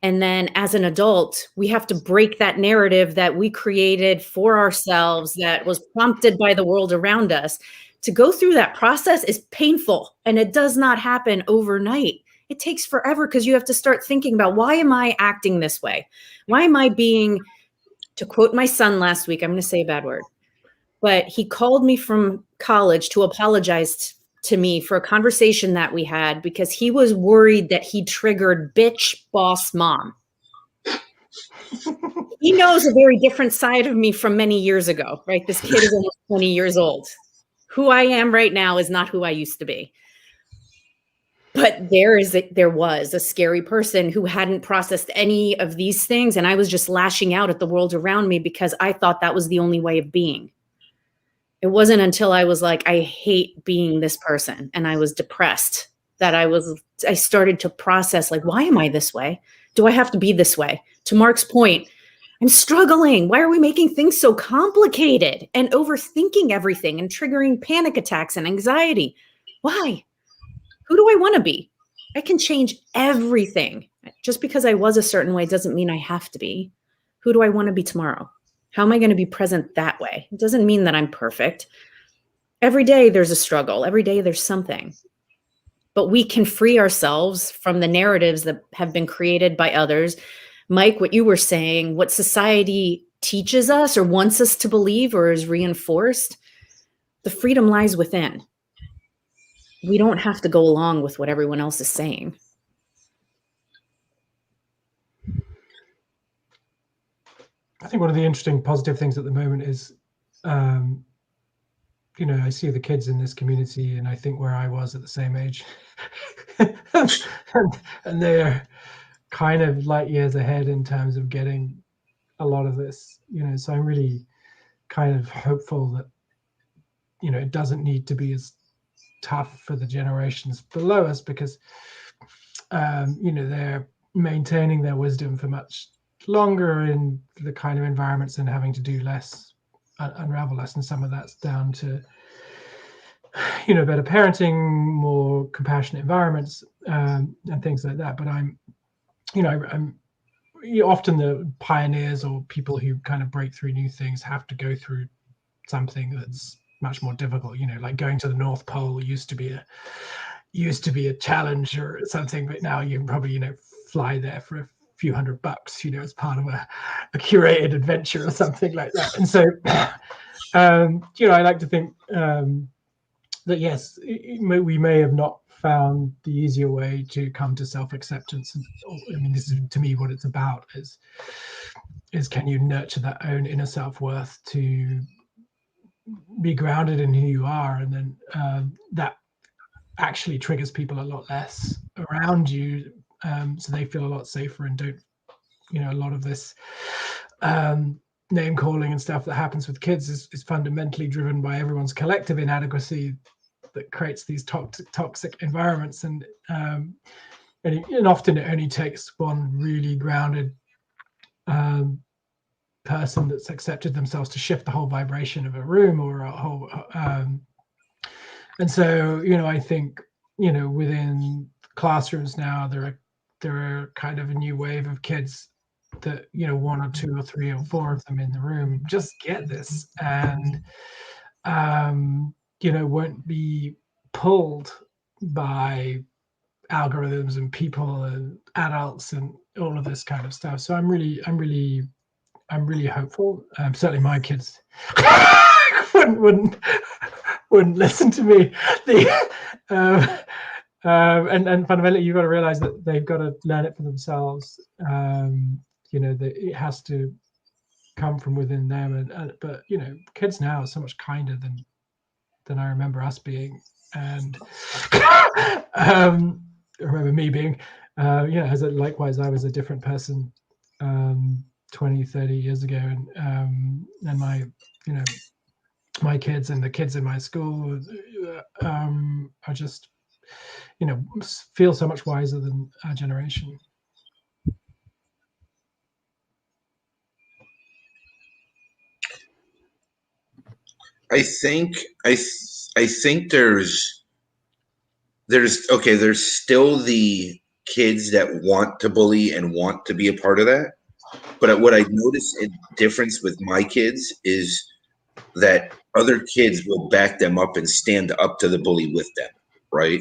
[SPEAKER 3] And then as an adult, we have to break that narrative that we created for ourselves, that was prompted by the world around us. To go through that process is painful, and it does not happen overnight. It takes forever, because you have to start thinking about, why am I acting this way? Why am I being, to quote my son last week, I'm going to say a bad word, but he called me from college to apologize to me for a conversation that we had, because he was worried that he triggered bitch boss mom. He knows a very different side of me from many years ago, right? This kid is almost 20 years old. Who I am right now is not who I used to be. But there was a scary person who hadn't processed any of these things. And I was just lashing out at the world around me because I thought that was the only way of being. It wasn't until I was like, I hate being this person, and I was depressed, that I started to process, like, why am I this way? Do I have to be this way? To Marc's point, I'm struggling. Why are we making things so complicated and overthinking everything and triggering panic attacks and anxiety? Why? Who do I want to be? I can change everything. Just because I was a certain way doesn't mean I have to be. Who do I want to be tomorrow? How am I going to be present that way? It doesn't mean that I'm perfect. Every day there's a struggle. Every day there's something. But we can free ourselves from the narratives that have been created by others. Mike, what you were saying, what society teaches us or wants us to believe or is reinforced, the freedom lies within. We don't have to go along with what everyone else is saying.
[SPEAKER 2] I think one of the interesting positive things at the moment is, I see the kids in this community, and I think where I was at the same age, and they're kind of light years ahead in terms of getting a lot of this, so I'm really kind of hopeful that, it doesn't need to be as tough for the generations below us, because, they're maintaining their wisdom for much longer in the kind of environments and having to do less, unravel less. And some of that's down to, better parenting, more compassionate environments, and things like that. But I'm often the pioneers or people who kind of break through new things have to go through something that's much more difficult. Like going to the North Pole used to be a challenge or something, but now you can probably fly there for a few $100, as part of a curated adventure or something like that. And so, I like to think that yes, we may have not found the easier way to come to self-acceptance. I mean, this is to me what it's about: is can you nurture that own inner self-worth to be grounded in who you are, and then that actually triggers people a lot less around you. So they feel a lot safer and don't, a lot of this name calling and stuff that happens with kids is fundamentally driven by everyone's collective inadequacy that creates these toxic environments. And often it only takes one really grounded person that's accepted themselves to shift the whole vibration of a room or a whole. And so, I think, within classrooms now, there are kind of a new wave of kids that, one or two or three or four of them in the room just get this and, won't be pulled by algorithms and people and adults and all of this kind of stuff. So I'm really hopeful. Certainly my kids wouldn't listen to me. And fundamentally, you've got to realize that they've got to learn it for themselves. That it has to come from within them. But you know, kids now are so much kinder than I remember us being, and I remember me being. Yeah, likewise, I was a different person 20, 30 years ago, and my, you know, my kids and the kids in my school are just, you know, feel so much wiser than our generation.
[SPEAKER 1] I think there's still the kids that want to bully and want to be a part of that. But what I noticed a difference with my kids is that other kids will back them up and stand up to the bully with them, right?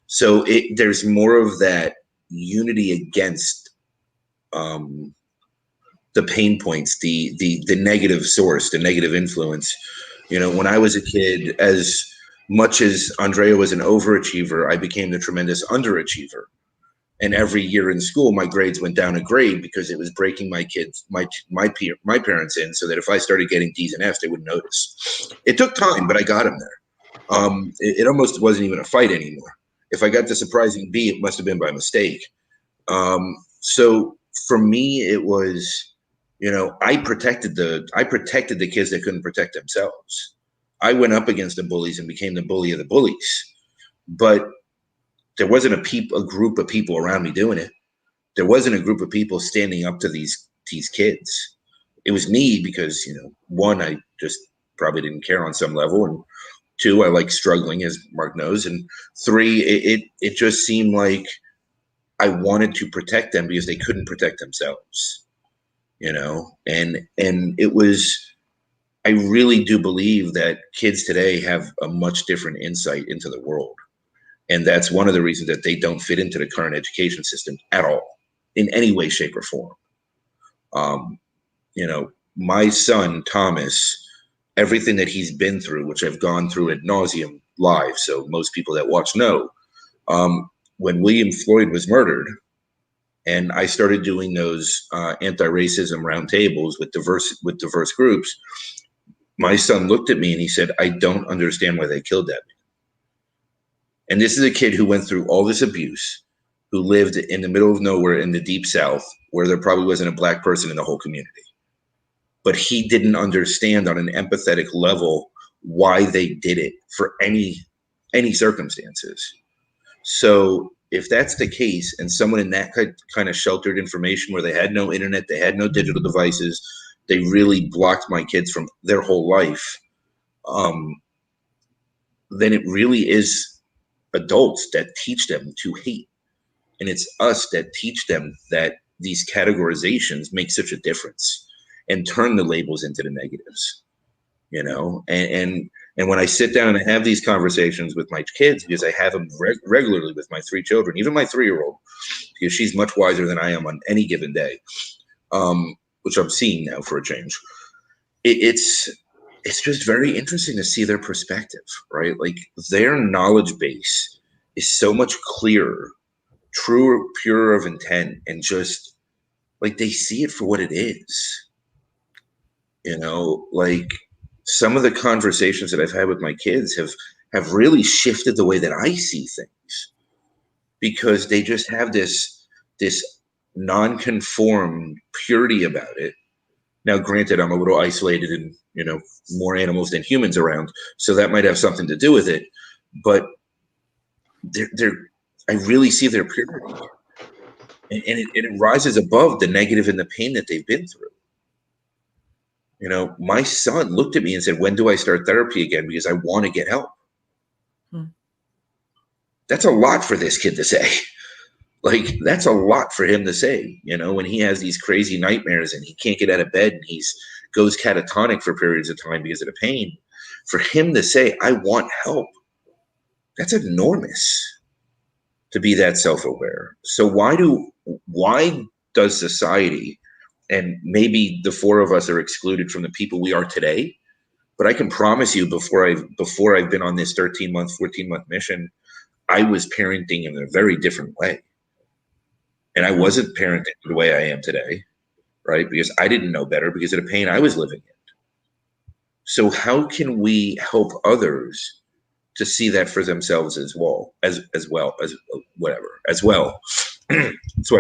[SPEAKER 1] So there's more of that unity against the pain points, the negative source, the negative influence. You know, when I was a kid, as much as Andrea was an overachiever, I became the tremendous underachiever. And every year in school, my grades went down a grade because it was breaking my parents in, so that if I started getting D's and F's, they wouldn't notice. It took time, but I got them there. It almost wasn't even a fight anymore. If I got the surprising B, it must have been by mistake. So for me, it was, you know, I protected the kids that couldn't protect themselves. I went up against the bullies and became the bully of the bullies, but there wasn't a group of people around me doing it. There wasn't a group of people standing up to these kids. It was me because, you know, one, I just probably didn't care on some level, and two, I like struggling, as Marc knows, and three, it just seemed like I wanted to protect them because they couldn't protect themselves, you know, and it was. I really do believe that kids today have a much different insight into the world. And that's one of the reasons that they don't fit into the current education system at all, in any way, shape, or form. You know, my son, Thomas, everything that he's been through, which I've gone through ad nauseum live, so most people that watch know, when William Floyd was murdered, and I started doing those anti-racism roundtables with diverse groups, my son looked at me and he said, "I don't understand why they killed that man." And this is a kid who went through all this abuse, who lived in the middle of nowhere in the deep South, where there probably wasn't a black person in the whole community. But he didn't understand on an empathetic level why they did it for any circumstances. So if that's the case, and someone in that kind of sheltered information where they had no internet, they had no digital devices, they really blocked my kids from their whole life, then it really is adults that teach them to hate. And it's us that teach them that these categorizations make such a difference and turn the labels into the negatives, you know? And when I sit down and I have these conversations with my kids, because I have them regularly with my 3 children, even my 3-year-old, because she's much wiser than I am on any given day, which I'm seeing now for a change. It's just very interesting to see their perspective, right? Like, their knowledge base is so much clearer, truer, purer of intent, and just like they see it for what it is. You know, like some of the conversations that I've had with my kids have really shifted the way that I see things, because they just have this non-conformed purity about it. Now, granted, I'm a little isolated and, you know, more animals than humans around, so that might have something to do with it. But I really see their purity, and it rises above the negative and the pain that they've been through. You know, my son looked at me and said, "When do I start therapy again? Because I want to get help." That's a lot for this kid to say. Like, that's a lot for him to say, you know, when he has these crazy nightmares and he can't get out of bed and goes catatonic for periods of time because of the pain. For him to say, "I want help," that's enormous, to be that self-aware. So why does society, and maybe the 4 of us are excluded from the people we are today, but I can promise you, before I've been on this 13-month, 14-month mission, I was parenting in a very different way. And I wasn't parenting the way I am today. right? Because I didn't know better because of the pain I was living in. So how can we help others to see that for themselves as well, as well. That's what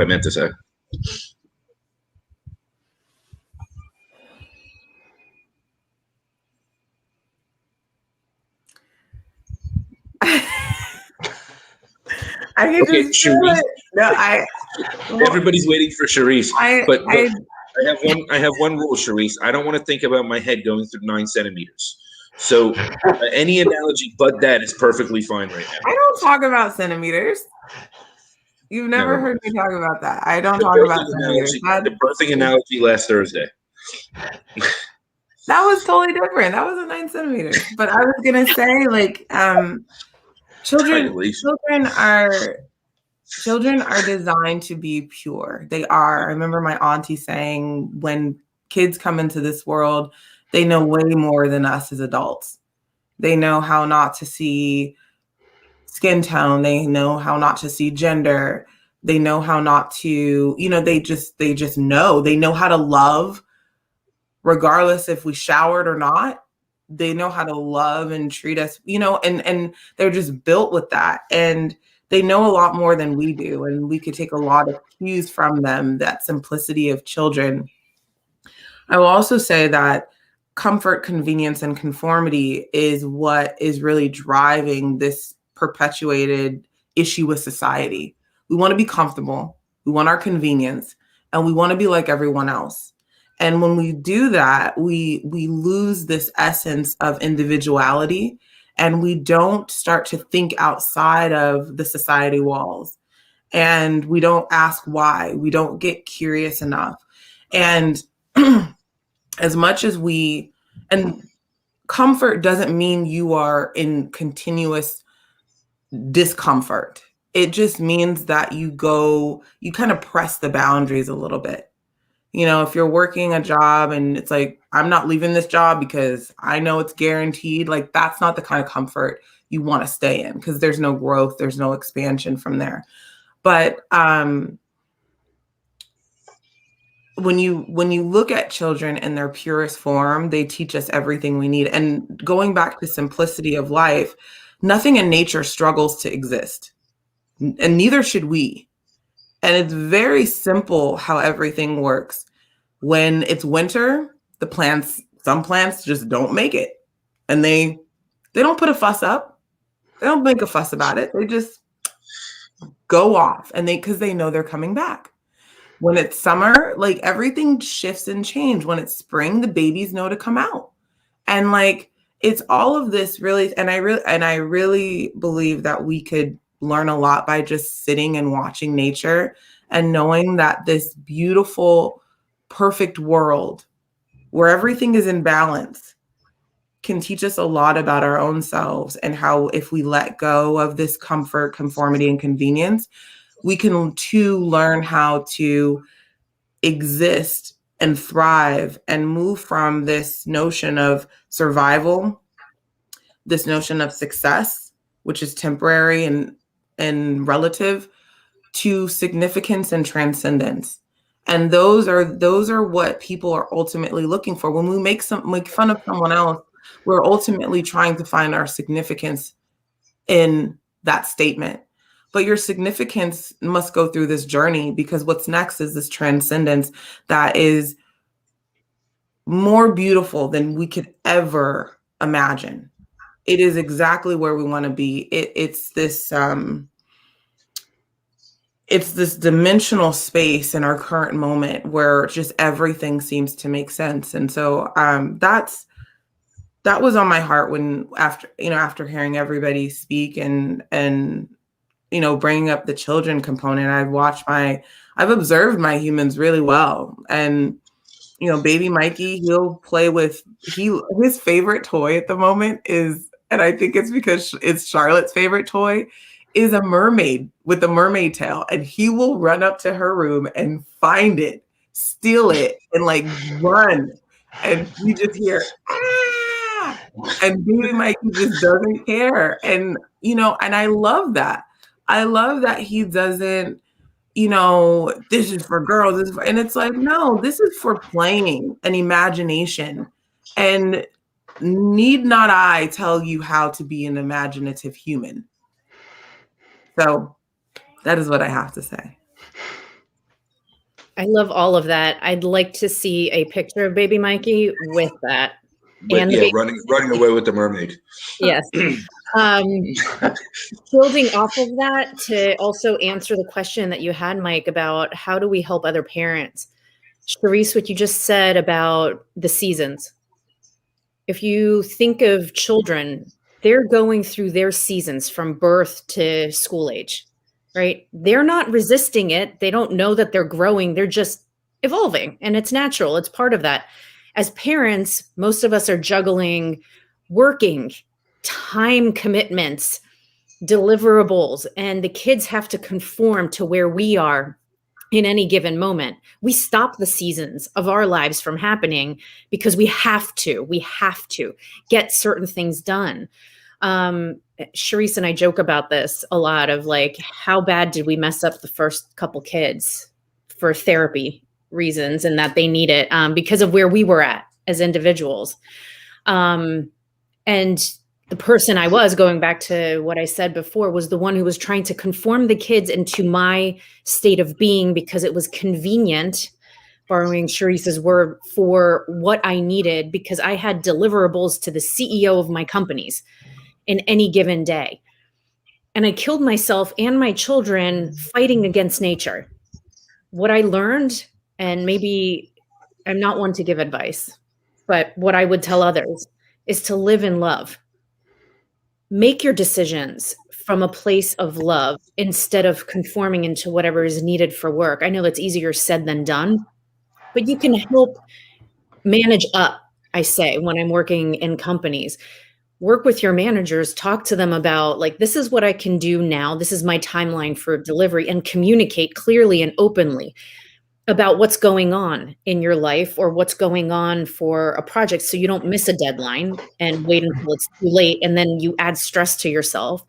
[SPEAKER 1] I meant to say.
[SPEAKER 4] I can
[SPEAKER 1] Okay,
[SPEAKER 4] just feel
[SPEAKER 1] Charisse.
[SPEAKER 4] it. No,
[SPEAKER 1] Everybody's waiting for Charisse, but
[SPEAKER 4] I
[SPEAKER 1] I have one rule, Charisse. I don't want to think about my head going through 9 centimeters. So any analogy but that is perfectly fine right now.
[SPEAKER 4] don't talk about centimeters. You've never heard me talk about that. I don't talk about centimeters.
[SPEAKER 1] The birthing analogy last Thursday.
[SPEAKER 4] That was totally different. That wasn't 9 centimeters. But I was gonna say, like, children are designed to be pure. They are. I remember my auntie saying, when kids come into this world, they know way more than us as adults. They know how not to see skin tone. They know how not to see gender. They know how not to, they just know. They know how to love, regardless if we showered or not. They know how to love and treat us, and they're just built with that. And they know a lot more than we do. And we could take a lot of cues from them, that simplicity of children. I will also say that comfort, convenience, and conformity is what is really driving this perpetuated issue with society. We want to be comfortable, we want our convenience, and we want to be like everyone else. And when we do that, we lose this essence of individuality, and we don't start to think outside of the society walls. And we don't ask why. We don't get curious enough. And as much as and comfort doesn't mean you are in continuous discomfort. It just means that you kind of press the boundaries a little bit. If you're working a job and it's like, I'm not leaving this job because I know it's guaranteed, like, that's not the kind of comfort you want to stay in, because there's no growth, there's no expansion from there. But when you look at children in their purest form, they teach us everything we need. And going back to simplicity of life, nothing in nature struggles to exist, and neither should we. And it's very simple how everything works. When it's winter, some plants just don't make it. And they don't put a fuss up. They don't make a fuss about it. They just go off, and because they know they're coming back. When it's summer, like, everything shifts and changes. When it's spring, the babies know to come out. And like, it's all of this really, and I really believe that we could learn a lot by just sitting and watching nature and knowing that this beautiful, perfect world where everything is in balance can teach us a lot about our own selves, and how, if we let go of this comfort, conformity, and convenience, we can too learn how to exist and thrive and move from this notion of survival, this notion of success, which is temporary and relative, to significance and transcendence. And those are what people are ultimately looking for. When we make fun of someone else, we're ultimately trying to find our significance in that statement. But your significance must go through this journey, because what's next is this transcendence that is more beautiful than we could ever imagine. It is exactly where we want to be. It's this dimensional space in our current moment where just everything seems to make sense. And so that was on my heart after hearing everybody speak and bringing up the children component. I've observed my humans really well. And baby Mikey, he'll play with his favorite toy at the moment is, and I think it's because it's Charlotte's favorite toy, is a mermaid with a mermaid tail. And he will run up to her room and find it, steal it, and like run. And you just hear, ah! And baby Mikey just doesn't care. And, and I love that. I love that he doesn't you know, this is for girls. And it's like, no, this is for playing and imagination. And need not I tell you how to be an imaginative human? So that is what I have to say.
[SPEAKER 3] I love all of that. I'd like to see a picture of baby Mikey with that.
[SPEAKER 1] But yeah, running away with the mermaid.
[SPEAKER 3] Yes. Building off of that, to also answer the question that you had, Mike, about how do we help other parents? Charisse, what you just said about the seasons. If you think of children, they're going through their seasons from birth to school age, right? They're not resisting it. They don't know that they're growing. They're just evolving, and it's natural. It's part of that. As parents, most of us are juggling working, time commitments, deliverables, and the kids have to conform to where we are in any given moment. We stop the seasons of our lives from happening because we have to get certain things done. Charisse and I joke about this a lot, of like, how bad did we mess up the first couple kids for therapy reasons, and that they need it because of where we were at as individuals. And the person I was, going back to what I said before, was the one who was trying to conform the kids into my state of being because it was convenient, borrowing Charisse's word, for what I needed, because I had deliverables to the CEO of my companies in any given day. And I killed myself and my children fighting against nature. What I learned, and maybe I'm not one to give advice, but what I would tell others is to live in love. Make your decisions from a place of love instead of conforming into whatever is needed for work. I know that's easier said than done, but you can help manage up, I say, when I'm working in companies. Work with your managers, talk to them about, like, this is what I can do now. This is my timeline for delivery, and communicate clearly and openly about what's going on in your life or what's going on for a project, so you don't miss a deadline and wait until it's too late and then you add stress to yourself.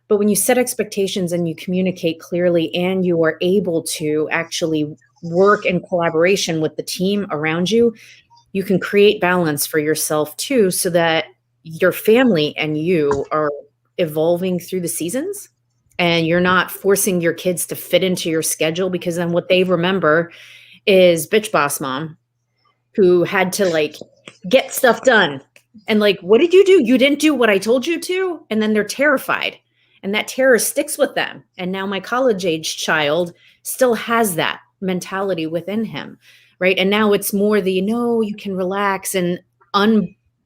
[SPEAKER 3] But when you set expectations and you communicate clearly, and you are able to actually work in collaboration with the team around you, you can create balance for yourself too, so that your family and you are evolving through the seasons. And you're not forcing your kids to fit into your schedule, because then what they remember is bitch boss mom who had to, like, get stuff done. And like, what did you do? You didn't do what I told you to. And then they're terrified, and that terror sticks with them. And now my college age child still has that mentality within him, right? And now it's more the, no, you can relax, and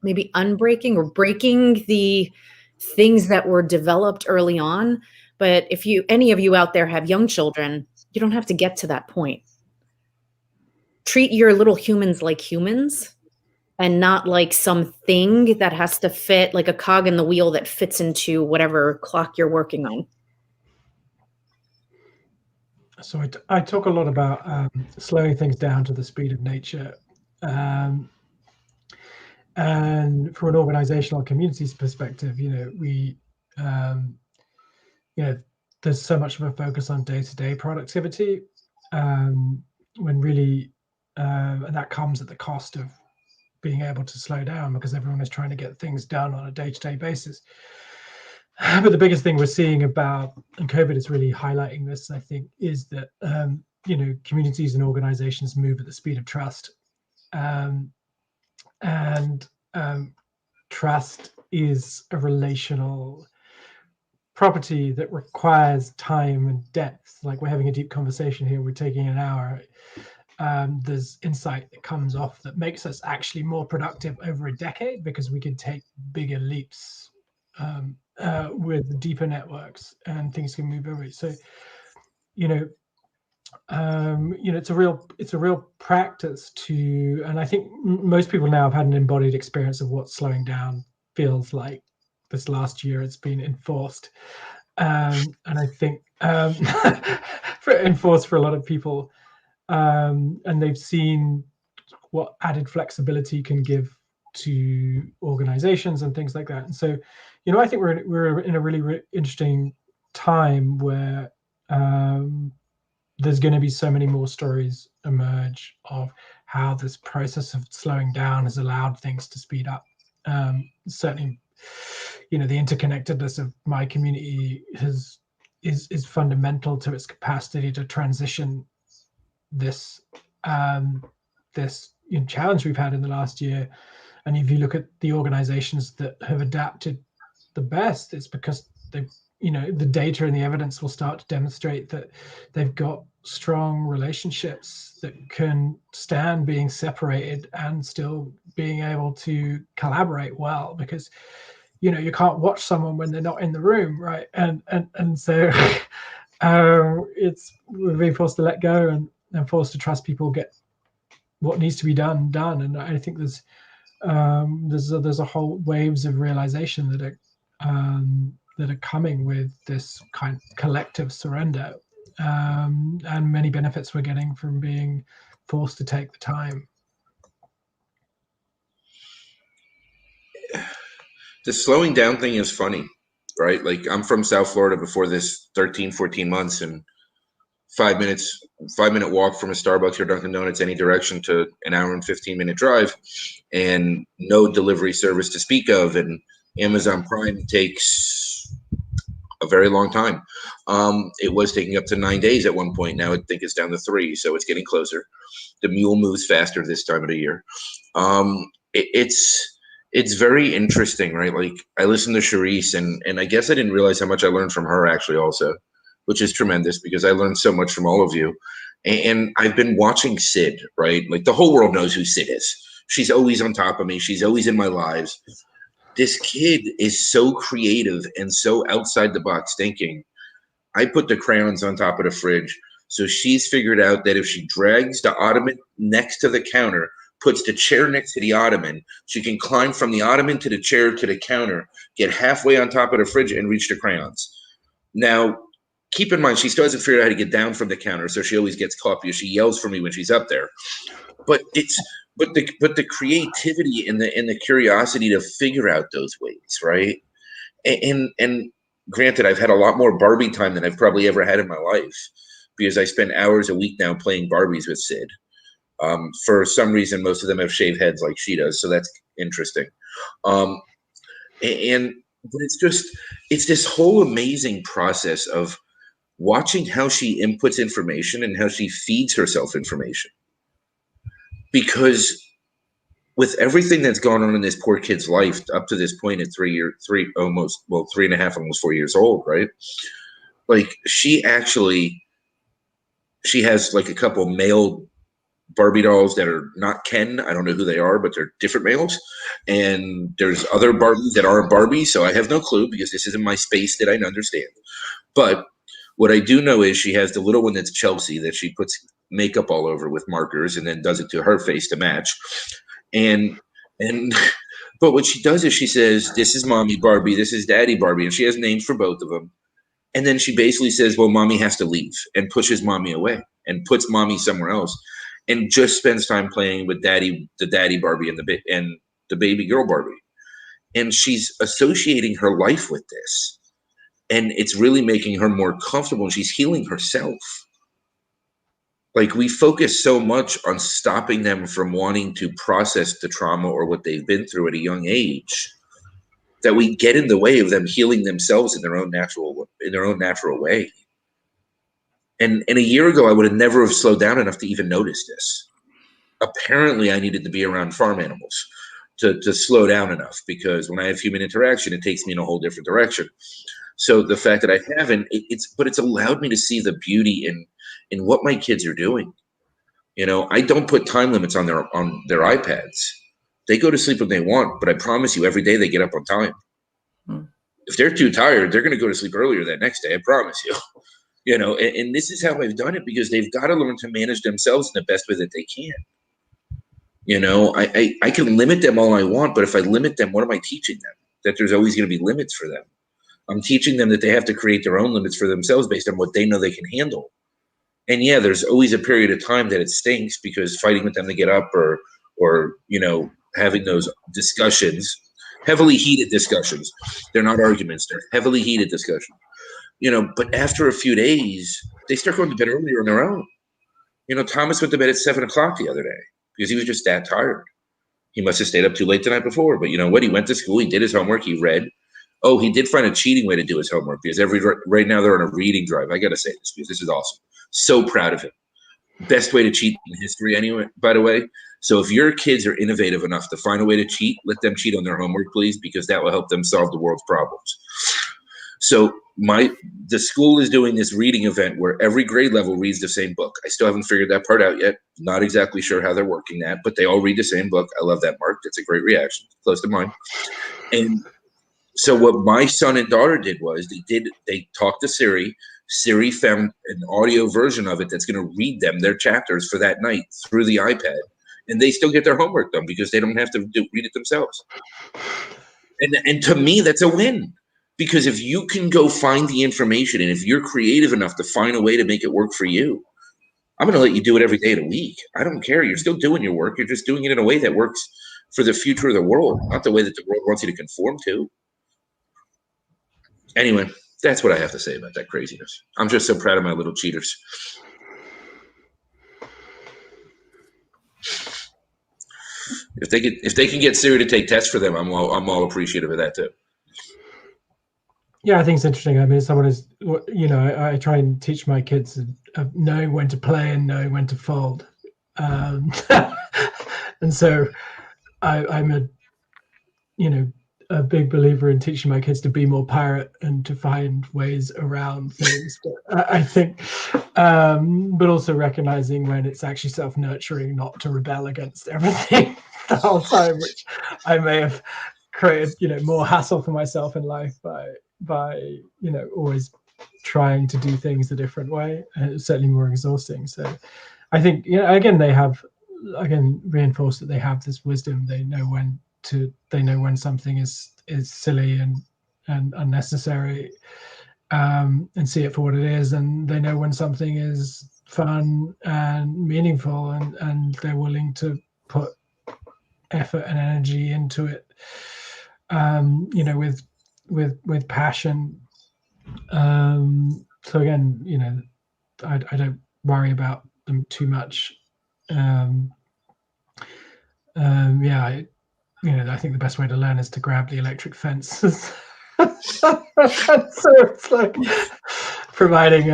[SPEAKER 3] maybe unbreaking or breaking the things that were developed early on. But if any of you out there have young children, you don't have to get to that point. Treat your little humans like humans, and not like something that has to fit, like a cog in the wheel that fits into whatever clock you're working on.
[SPEAKER 2] So I talk a lot about slowing things down to the speed of nature. And from an organizational communities perspective, there's so much of a focus on day-to-day productivity, when really, and that comes at the cost of being able to slow down, because everyone is trying to get things done on a day-to-day basis. But the biggest thing we're seeing about, and COVID is really highlighting this, I think, is that communities and organizations move at the speed of trust, and trust is a relational property that requires time and depth. Like, we're having a deep conversation here, we're taking an hour. There's insight that comes off that makes us actually more productive over a decade, because we can take bigger leaps with deeper networks, and things can move over. So, it's a real practice to, and I think most people now have had an embodied experience of what slowing down feels like. This last year, it's been enforced, and I think enforced for a lot of people, and they've seen what added flexibility can give to organizations and things like that. And so, I think we're in a really interesting time where there's going to be so many more stories emerge of how this process of slowing down has allowed things to speed up. Certainly, the interconnectedness of my community is fundamental to its capacity to transition this challenge we've had in the last year. And if you look at the organizations that have adapted the best, it's because the data and the evidence will start to demonstrate that they've got strong relationships that can stand being separated and still being able to collaborate well, because you can't watch someone when they're not in the room, right? And so we're being forced to let go and forced to trust people get what needs to be done. And I think there's a whole waves of realization that are coming with this kind of collective surrender, and many benefits we're getting from being forced to take the time.
[SPEAKER 1] The slowing down thing is funny, right? Like, I'm from South Florida before this 13, 14 months, and 5-minute walk from a Starbucks or Dunkin' Donuts any direction to an hour and 15-minute drive, and no delivery service to speak of, and Amazon Prime takes a very long time. It was taking up to 9 days at one point. Now I think it's down to 3, so it's getting closer. The mule moves faster this time of the year. It's very interesting, right? Like, I listened to Charisse, and I guess I didn't realize how much I learned from her actually also, which is tremendous because I learned so much from all of you. And I've been watching Sid, right? Like, the whole world knows who Sid is. She's always on top of me. She's always in my lives. This kid is so creative and so outside the box thinking. I put the crayons on top of the fridge. So she's figured out that if she drags the ottoman next to the counter, puts the chair next to the ottoman, she can climb from the ottoman to the chair to the counter, get halfway on top of the fridge, and reach the crayons. Now, keep in mind, she still hasn't figured out how to get down from the counter, so she always gets caught because she yells for me when she's up there. But the creativity and the curiosity to figure out those ways, right? And granted, I've had a lot more Barbie time than I've probably ever had in my life, because I spend hours a week now playing Barbies with Sid. For some reason, most of them have shaved heads like she does, so that's interesting. But it's this whole amazing process of watching how she inputs information and how she feeds herself information. Because with everything that's gone on in this poor kid's life up to this point at 3.5, almost 4 years old, right? Like, she has like a couple male Barbie dolls that are not Ken. I don't know who they are, but they're different males. And there's other Barbies that aren't Barbie, so I have no clue because this isn't my space that I understand. But what I do know is she has the little one that's Chelsea that she puts makeup all over with markers and then does it to her face to match. But what she does is she says, this is Mommy Barbie, this is Daddy Barbie, and she has names for both of them. And then she basically says, well, Mommy has to leave, and pushes Mommy away and puts Mommy somewhere else, and just spends time playing with the Daddy Barbie and the baby girl Barbie. And she's associating her life with this. And it's really making her more comfortable, and she's healing herself. Like, we focus so much on stopping them from wanting to process the trauma or what they've been through at a young age that we get in the way of them healing themselves in their own natural way. And a year ago, I would have never have slowed down enough to even notice this. Apparently, I needed to be around farm animals to slow down enough, because when I have human interaction, it takes me in a whole different direction. So the fact that I haven't, it's allowed me to see the beauty in what my kids are doing. I don't put time limits on their iPads. They go to sleep when they want, but I promise you, every day they get up on time. If they're too tired, they're going to go to sleep earlier that next day. I promise you. And this is how I've done it, because they've got to learn to manage themselves in the best way that they can. I can limit them all I want, but if I limit them, what am I teaching them? That there's always going to be limits for them. I'm teaching them that they have to create their own limits for themselves based on what they know they can handle. And yeah, there's always a period of time that it stinks, because fighting with them to get up or having those discussions, heavily heated discussions. They're not arguments. They're heavily heated discussions. But after a few days, they start going to bed earlier on their own. Thomas went to bed at 7 o'clock the other day because he was just that tired. He must have stayed up too late the night before. But you know what? He went to school. He did his homework. He read. Oh, he did find a cheating way to do his homework because right now they're on a reading drive. I got to say this because this is awesome. So proud of him. Best way to cheat in history anyway, by the way. So if your kids are innovative enough to find a way to cheat, let them cheat on their homework, please, because that will help them solve the world's problems. So the school is doing this reading event where every grade level reads the same book. I still haven't figured that part out yet. Not exactly sure how they're working that, but they all read the same book. I love that, Mark. That's a great reaction. Close to mine. And so what my son and daughter did was they talked to Siri. Siri found an audio version of it that's going to read them their chapters for that night through the iPad. And they still get their homework done because they don't have to read it themselves. And to me, that's a win. Because if you can go find the information and if you're creative enough to find a way to make it work for you, I'm going to let you do it every day of the week. I don't care. You're still doing your work. You're just doing it in a way that works for the future of the world, not the way that the world wants you to conform to. Anyway, that's what I have to say about that craziness. I'm just so proud of my little cheaters. If they can get Siri to take tests for them, I'm all appreciative of that too.
[SPEAKER 2] Yeah, I think it's interesting. I mean, someone is, I try and teach my kids knowing when to play and knowing when to fold. And so I'm a big believer in teaching my kids to be more pirate and to find ways around things. But I think, but also recognizing when it's actually self-nurturing, not to rebel against everything the whole time, which I may have created, more hassle for myself in life by always trying to do things a different way. And it's certainly more exhausting. So I think, again, they have, reinforced that they have this wisdom. They know when something is silly and unnecessary, and see it for what it is. And they know when something is fun and meaningful, and they're willing to put effort and energy into it, with passion. So again, I don't worry about them too much. I think the best way to learn is to grab the electric fence. So it's like providing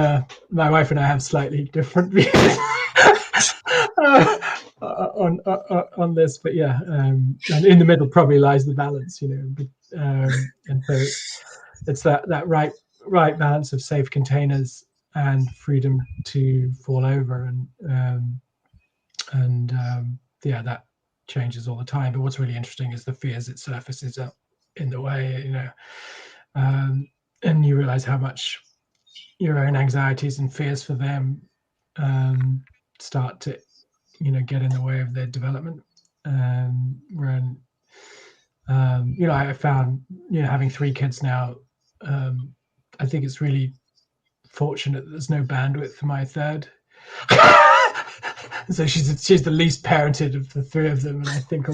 [SPEAKER 2] my wife and I have slightly different views on this, but and in the middle probably lies the balance, and so it's that right balance of safe containers and freedom to fall over, and that changes all the time. But what's really interesting is the fears it surfaces up in the way, and you realize how much your own anxieties and fears for them start to get in the way of their development. I found having 3 kids now, I think it's really fortunate that there's no bandwidth for my third. So she's the least parented of the 3 of them, and I think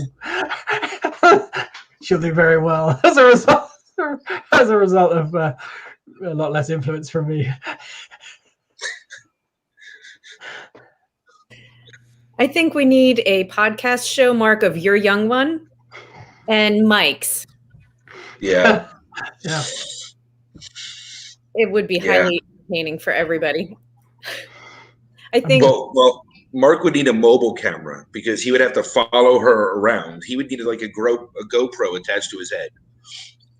[SPEAKER 2] she'll do very well as a result of a lot less influence from me.
[SPEAKER 3] I think we need a podcast show, Mark, of your young one and Mike's.
[SPEAKER 1] Yeah.
[SPEAKER 2] Yeah.
[SPEAKER 3] It would be highly entertaining for everybody. I think.
[SPEAKER 1] Well, Mark would need a mobile camera because he would have to follow her around. He would need like a GoPro attached to his head.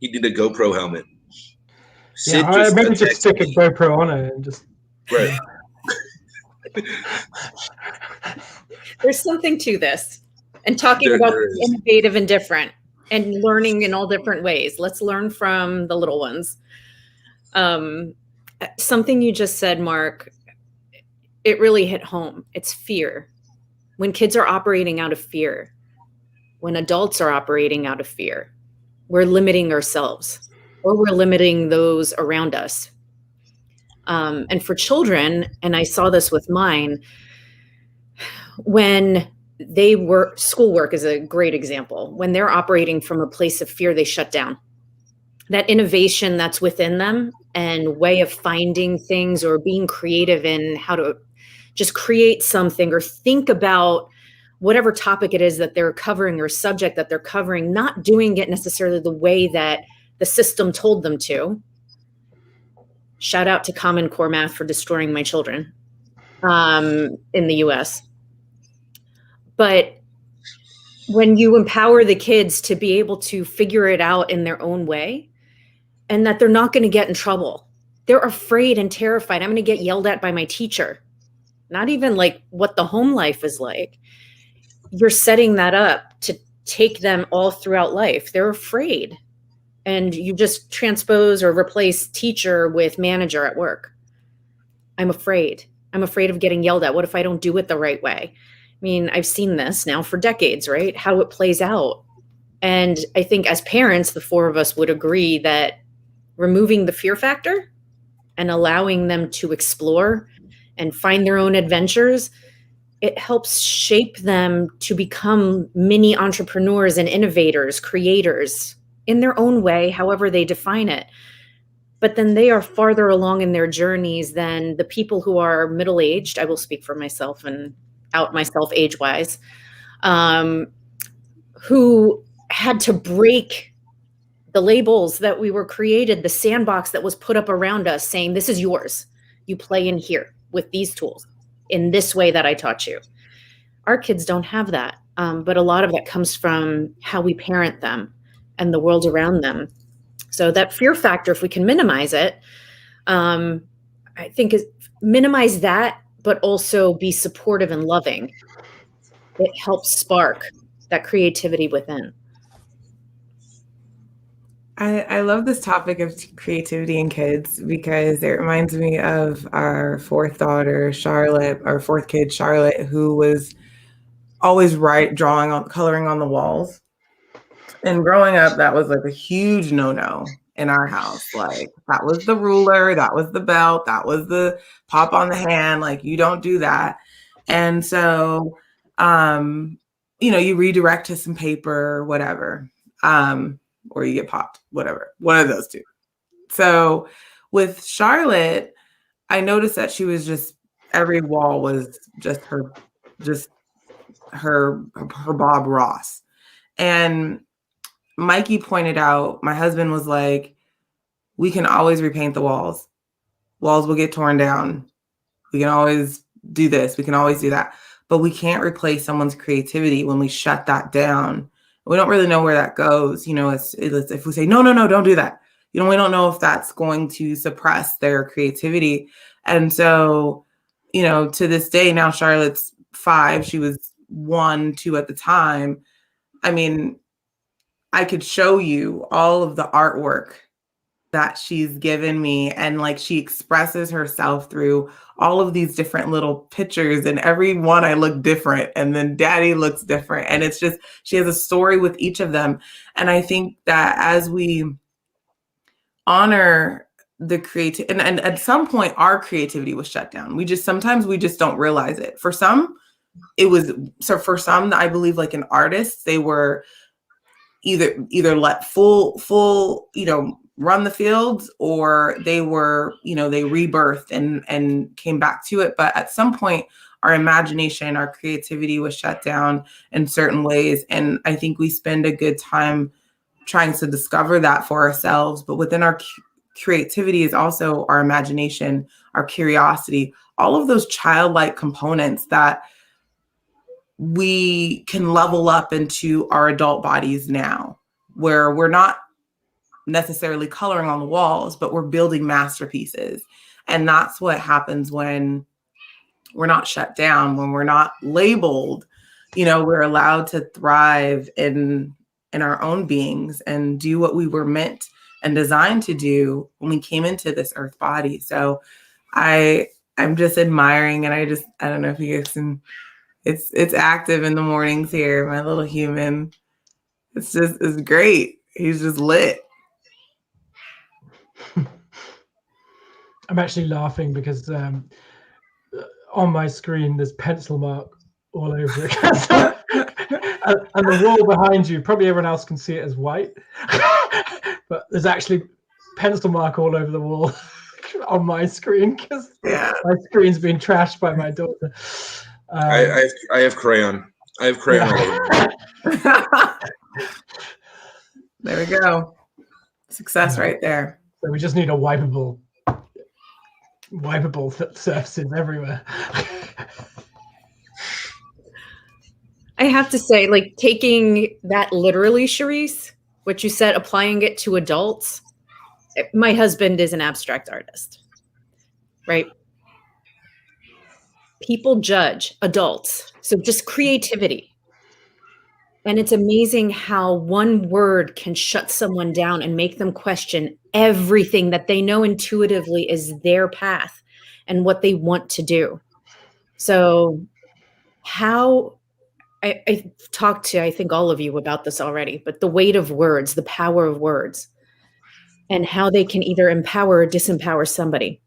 [SPEAKER 1] He'd need a GoPro helmet.
[SPEAKER 2] Maybe just stick a GoPro on it and just.
[SPEAKER 1] Right.
[SPEAKER 3] There's something to this, and talking about innovative and different, and learning in all different ways. Let's learn from the little ones. Something you just said, Mark, it really hit home. It's fear. When kids are operating out of fear, when adults are operating out of fear, we're limiting ourselves, or we're limiting those around us. And for children, and I saw this with mine, when they schoolwork is a great example. When they're operating from a place of fear, they shut down. that innovation that's within them and way of finding things or being creative in how to just create something or think about whatever topic it is that they're covering or subject that they're covering, not doing it necessarily the way that the system told them to. Shout out to Common Core Math for destroying my children in the US. But when you empower the kids to be able to figure it out in their own way and that they're not going to get in trouble, they're afraid and terrified. I'm going to get yelled at by my teacher. Not even like what the home life is like. You're setting that up to take them all throughout life. They're afraid. And you just transpose or replace teacher with manager at work. I'm afraid. I'm afraid of getting yelled at. What if I don't do it the right way? I mean, I've seen this now for decades, right? How it plays out. And I think as parents, the four of us would agree that removing the fear factor and allowing them to explore and find their own adventures, it helps shape them to become mini entrepreneurs and innovators, creators in their own way, however they define it. But then they are farther along in their journeys than the people who are middle-aged. I will speak for myself and out myself age-wise, who had to break the labels that we were created, the sandbox that was put up around us saying, this is yours. You play in here with these tools in this way that I taught you. Our kids don't have that. But a lot of that comes from how we parent them and the world around them. So that fear factor, if we can minimize it, I think is minimize that, but also be supportive and loving. It helps spark that creativity within.
[SPEAKER 4] I love this topic of creativity in kids because it reminds me of our fourth daughter, Charlotte, our fourth kid, Charlotte, who was always coloring on the walls. And growing up, that was like a huge no-no in our house. Like that was the ruler, that was the belt, that was the pop on the hand. Like you don't do that. And so, you redirect to some paper, whatever, or you get popped, whatever, one of those two. So with Charlotte, I noticed that she was every wall was just her Bob Ross. And Mikey pointed out, my husband was like, we can always repaint the walls. Walls will get torn down. We can always do this. We can always do that. But we can't replace someone's creativity when we shut that down. We don't really know where that goes. It's if we say, no, don't do that. We don't know if that's going to suppress their creativity. And so, to this day, now Charlotte's 5, she was 1, 2 at the time. I mean, I could show you all of the artwork that she's given me, and like she expresses herself through all of these different little pictures, and every one I look different, and then daddy looks different, and it's just she has a story with each of them. And I think that as we honor the creative, and at some point our creativity was shut down. Sometimes we just don't realize it. For some, for some, I believe like an artist, they were either let full run the fields, or they were, they rebirthed and came back to it. But at some point, our imagination, our creativity was shut down in certain ways. And I think we spend a good time trying to discover that for ourselves. But within our creativity is also our imagination, our curiosity, all of those childlike components that we can level up into our adult bodies now, where we're not necessarily coloring on the walls, but we're building masterpieces. And that's what happens when we're not shut down, when we're not labeled. We're allowed to thrive in our own beings and do what we were meant and designed to do when we came into this earth body. So I'm just admiring, and I don't know if you guys can, it's active in the mornings here, my little human. It's great. He's just lit.
[SPEAKER 2] I'm actually laughing because on my screen there's pencil mark all over it. and the wall behind you, probably everyone else can see it as white. but there's actually pencil mark all over the wall on my screen because my screen's been trashed by my daughter.
[SPEAKER 1] I have crayon. I have crayon all over.
[SPEAKER 4] There we go. Success right there.
[SPEAKER 2] So we just need a wipeable surfaces everywhere.
[SPEAKER 3] I have to say, like, taking that literally, Charisse, what you said, applying it to adults. My husband is an abstract artist, right? People judge adults. So just creativity. And it's amazing how one word can shut someone down and make them question everything that they know intuitively is their path and what they want to do. So how I've talked to, I think, all of you about this already, but the weight of words, the power of words, and how they can either empower or disempower somebody.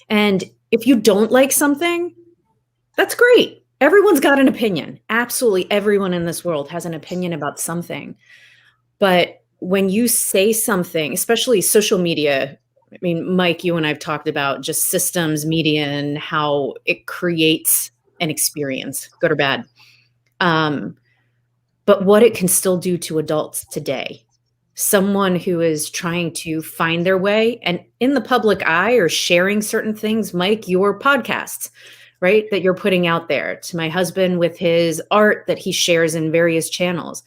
[SPEAKER 3] And if you don't like something, that's great. Everyone's got an opinion. Absolutely everyone in this world has an opinion about something. But when you say something, especially social media, I mean, Mike, you and I've talked about just systems, media, and how it creates an experience, good or bad. But what it can still do to adults today, someone who is trying to find their way and in the public eye or sharing certain things, Mike, your podcasts, right, that you're putting out there, to my husband with his art that he shares in various channels.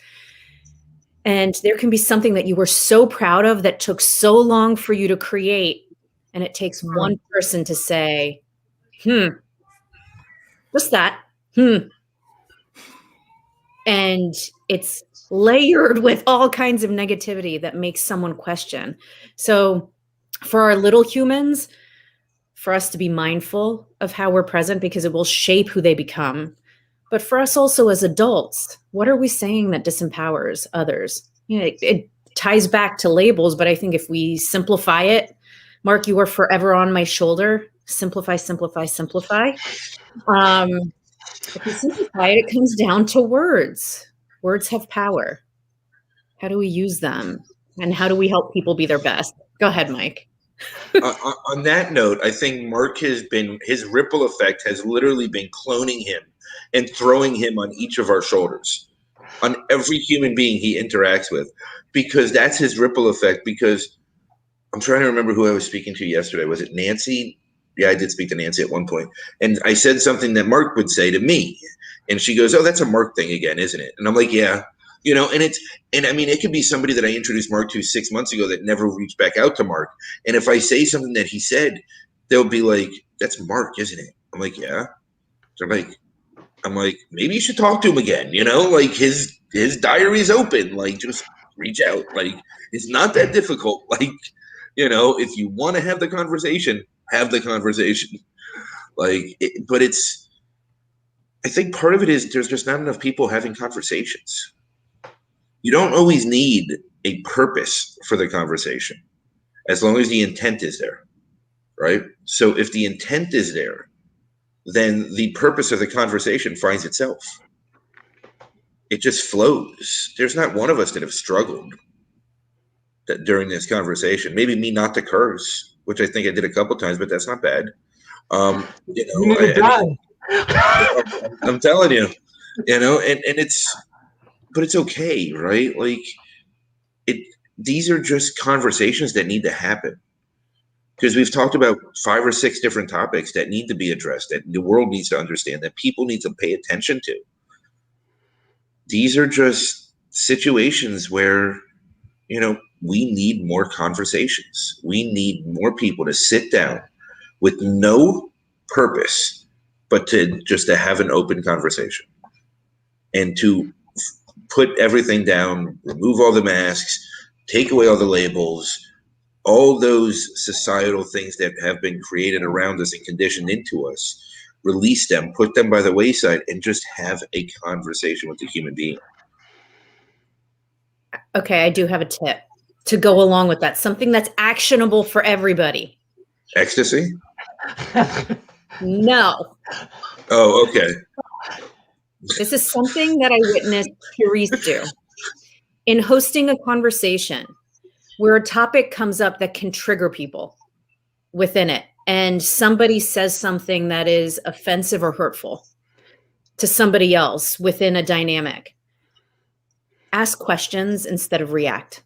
[SPEAKER 3] And there can be something that you were so proud of that took so long for you to create. And it takes one person to say, just that, And it's layered with all kinds of negativity that makes someone question. So for our little humans, for us to be mindful of how we're present because it will shape who they become. But for us also as adults, what are we saying that disempowers others? You know, it ties back to labels, but I think if we simplify it, Marc, you are forever on my shoulder. Simplify, simplify, simplify. If you simplify it, it comes down to words. Words have power. How do we use them? And how do we help people be their best? Go ahead, Mike.
[SPEAKER 1] On that note, I think Marc his ripple effect has literally been cloning him and throwing him on each of our shoulders, on every human being he interacts with, because that's his ripple effect. Because I'm trying to remember who I was speaking to yesterday. Was it Nancy? Yeah, I did speak to Nancy at one point. And I said something that Marc would say to me. And she goes, "Oh, that's a Marc thing again, isn't it?" And I'm like, yeah. You know, and I mean, it could be somebody that I introduced Marc to 6 months ago that never reached back out to Marc. And if I say something that he said, they'll be like, "That's Marc, isn't it?" I'm like, yeah. So I'm like, maybe you should talk to him again. You know, like his diary's open. Like, just reach out. Like, it's not that difficult. Like, you know, if you want to have the conversation, have the conversation. Like, but I think part of it is there's just not enough people having conversations. You don't always need a purpose for the conversation, as long as the intent is there, right? So if the intent is there, then the purpose of the conversation finds itself. It just flows. There's not one of us that have struggled during this conversation. Maybe me not to curse, which I think I did a couple times, but that's not bad. You know, I'm telling you, you know, and but it's okay, right? Like these are just conversations that need to happen, because we've talked about 5 or 6 different topics that need to be addressed, that the world needs to understand, that people need to pay attention to. These are just situations where, you know, we need more conversations. We need more people to sit down with no purpose, but to have an open conversation and to put everything down, remove all the masks, take away all the labels, all those societal things that have been created around us and conditioned into us, release them, put them by the wayside, and just have a conversation with the human being.
[SPEAKER 3] Okay, I do have a tip to go along with that. Something that's actionable for everybody.
[SPEAKER 1] Ecstasy?
[SPEAKER 3] No.
[SPEAKER 1] Oh, okay.
[SPEAKER 3] This is something that I witnessed Charisse do. In hosting a conversation, where a topic comes up that can trigger people within it, and somebody says something that is offensive or hurtful to somebody else within a dynamic, ask questions instead of react.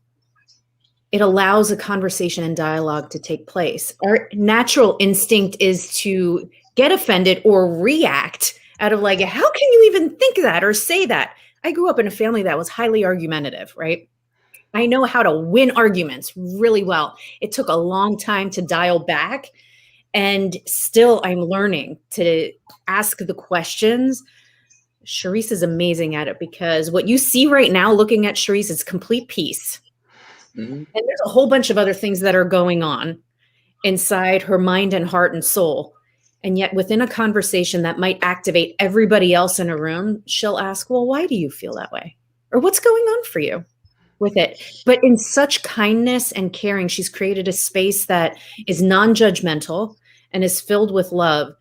[SPEAKER 3] It allows a conversation and dialogue to take place. Our natural instinct is to get offended or react out of like, how can you even think that or say that? I grew up in a family that was highly argumentative, right? I know how to win arguments really well. It took a long time to dial back, and still I'm learning to ask the questions. Charisse is amazing at it, because what you see right now looking at Charisse is complete peace. Mm-hmm. And there's a whole bunch of other things that are going on inside her mind and heart and soul. And yet within a conversation that might activate everybody else in a room, she'll ask, well, why do you feel that way? Or what's going on for you with it? But in such kindness and caring, she's created a space that is non-judgmental and is filled with love,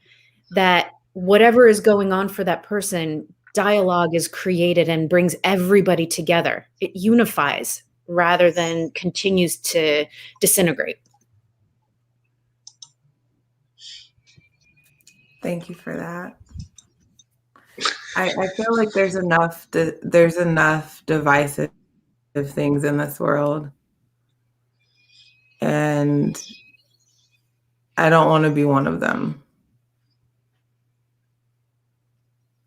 [SPEAKER 3] that whatever is going on for that person, dialogue is created and brings everybody together. It unifies rather than continues to disintegrate.
[SPEAKER 4] Thank you for that. I feel like there's enough divisive things in this world, and I don't want to be one of them.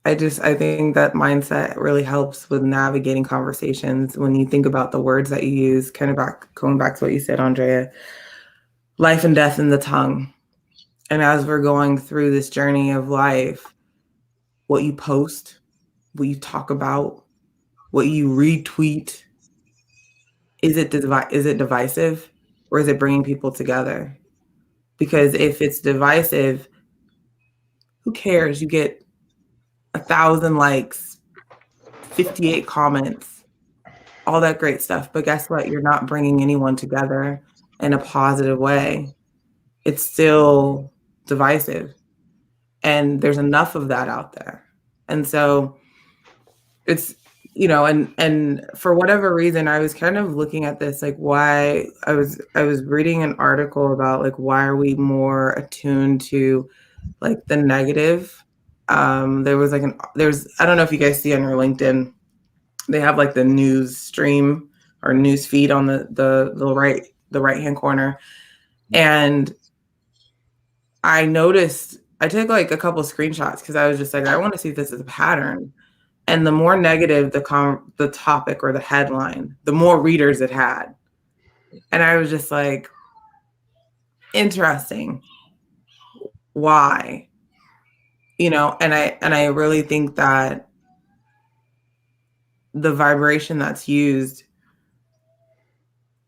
[SPEAKER 4] I think that mindset really helps with navigating conversations. When you think about the words that you use, going back to what you said, Andrea, life and death in the tongue. And as we're going through this journey of life, what you post, what you talk about, what you retweet, is it divisive, or is it bringing people together? Because if it's divisive, who cares? You get 1,000 likes, 58 comments, all that great stuff. But guess what? You're not bringing anyone together in a positive way. It's still divisive. And there's enough of that out there. And so it's, and for whatever reason, I was kind of looking at this, like why I was reading an article about like, why are we more attuned to like the negative? There's I don't know if you guys see on your LinkedIn, they have like the news stream or news feed on the right-hand corner. And I noticed, I took like a couple of screenshots because I was just like, I want to see if this is a pattern. And the more negative the topic or the headline, the more readers it had. And I was just like, interesting. Why? And I really think that the vibration that's used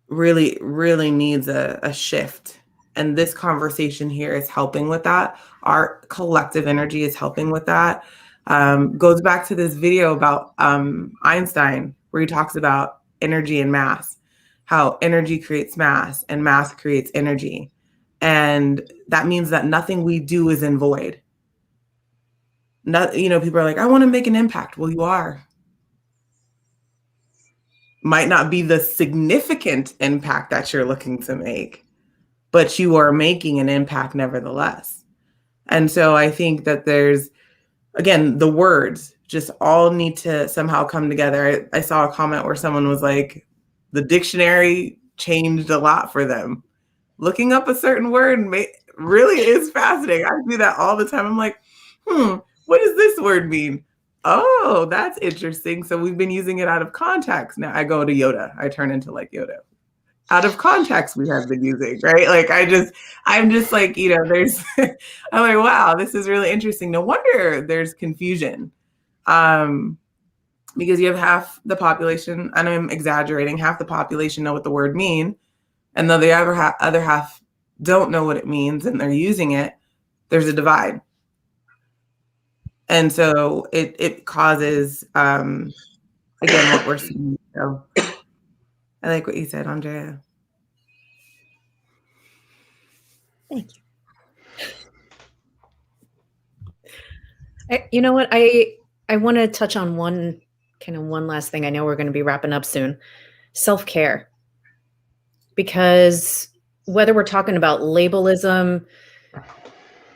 [SPEAKER 4] really, really needs a shift. And this conversation here is helping with that. Our collective energy is helping with that. Goes back to this video about Einstein, where he talks about energy and mass, how energy creates mass and mass creates energy. And that means that nothing we do is in void. People are like, I want to make an impact. Well, you are. Might not be the significant impact that you're looking to make, but you are making an impact nevertheless. And so I think that there's, again, the words just all need to somehow come together. I saw a comment where someone was like, the dictionary changed a lot for them. Looking up a certain word really is fascinating. I do that all the time. I'm like, what does this word mean? Oh, that's interesting. So we've been using it out of context. Now I go to Yoda. I turn into like Yoda. Out of context we have been using, right? Like I'm just like, there's, I'm like, wow, this is really interesting. No wonder there's confusion. Because you have half the population, and I'm exaggerating, half the population know what the word mean. And though the other half don't know what it means and they're using it, there's a divide. And so it causes, again, what we're seeing. So I like what you said, Andrea.
[SPEAKER 3] Thank you. You know what? I want to touch on one last thing. I know we're going to be wrapping up soon. Self-care. because whether we're talking about labelism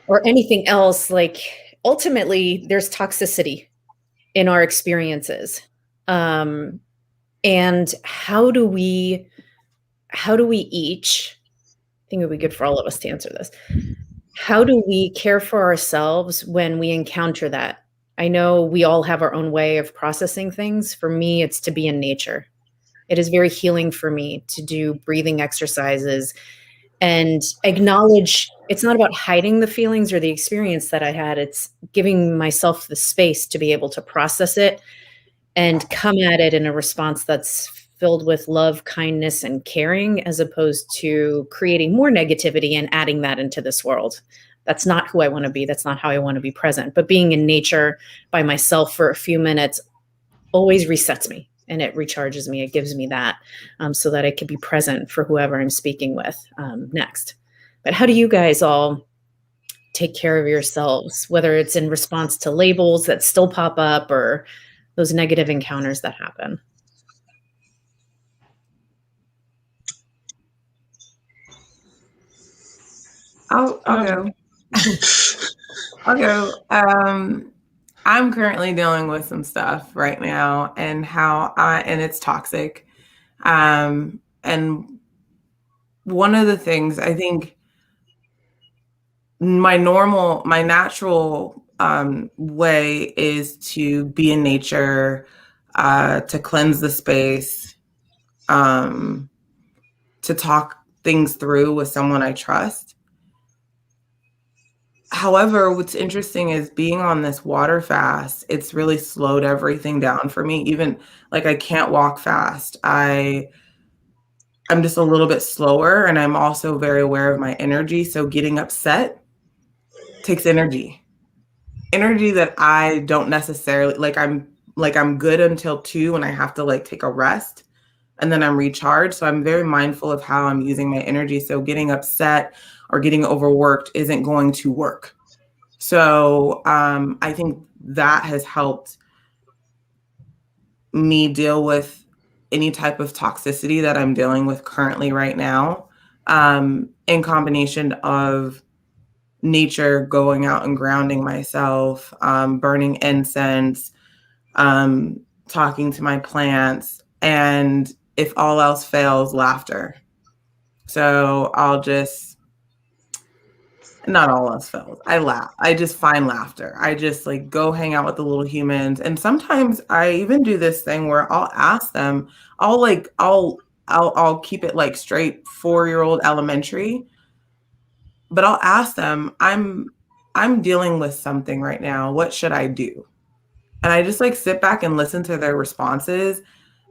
[SPEAKER 3] or anything else, like ultimately there's toxicity in our experiences. And how do we each, I think it would be good for all of us to answer this. How do we care for ourselves when we encounter that? I know we all have our own way of processing things. For me, it's to be in nature. It is very healing for me to do breathing exercises and acknowledge it's not about hiding the feelings or the experience that I had. It's giving myself the space to be able to process it and come at it in a response that's filled with love, kindness, and caring, as opposed to creating more negativity and adding that into this world. That's not who I want to be. That's not how I want to be present. But being in nature by myself for a few minutes always resets me and it recharges me. It gives me that so that I can be present for whoever I'm speaking with next. But how do you guys all take care of yourselves, whether it's in response to labels that still pop up or those negative encounters that happen?
[SPEAKER 4] I'll go. I'll go. I'm currently dealing with some stuff right now, and and it's toxic. And one of the things I think my natural way is to be in nature, to cleanse the space, to talk things through with someone I trust. However, what's interesting is being on this water fast, it's really slowed everything down for me. Even like I can't walk fast. I'm just a little bit slower, and I'm also very aware of my energy. So getting upset takes energy that I don't necessarily I'm good until 2 and I have to like take a rest and then I'm recharged. So I'm very mindful of how I'm using my energy. So getting upset or getting overworked isn't going to work. So I think that has helped me deal with any type of toxicity that I'm dealing with currently right now, in combination of nature, going out and grounding myself, burning incense, talking to my plants, and if all else fails, laughter. So not all else fails. I laugh. I just find laughter. I just like go hang out with the little humans. And sometimes I even do this thing where I'll ask them, I'll keep it like straight 4-year-old elementary, but I'll ask them, I'm dealing with something right now. What should I do? And I just like sit back and listen to their responses.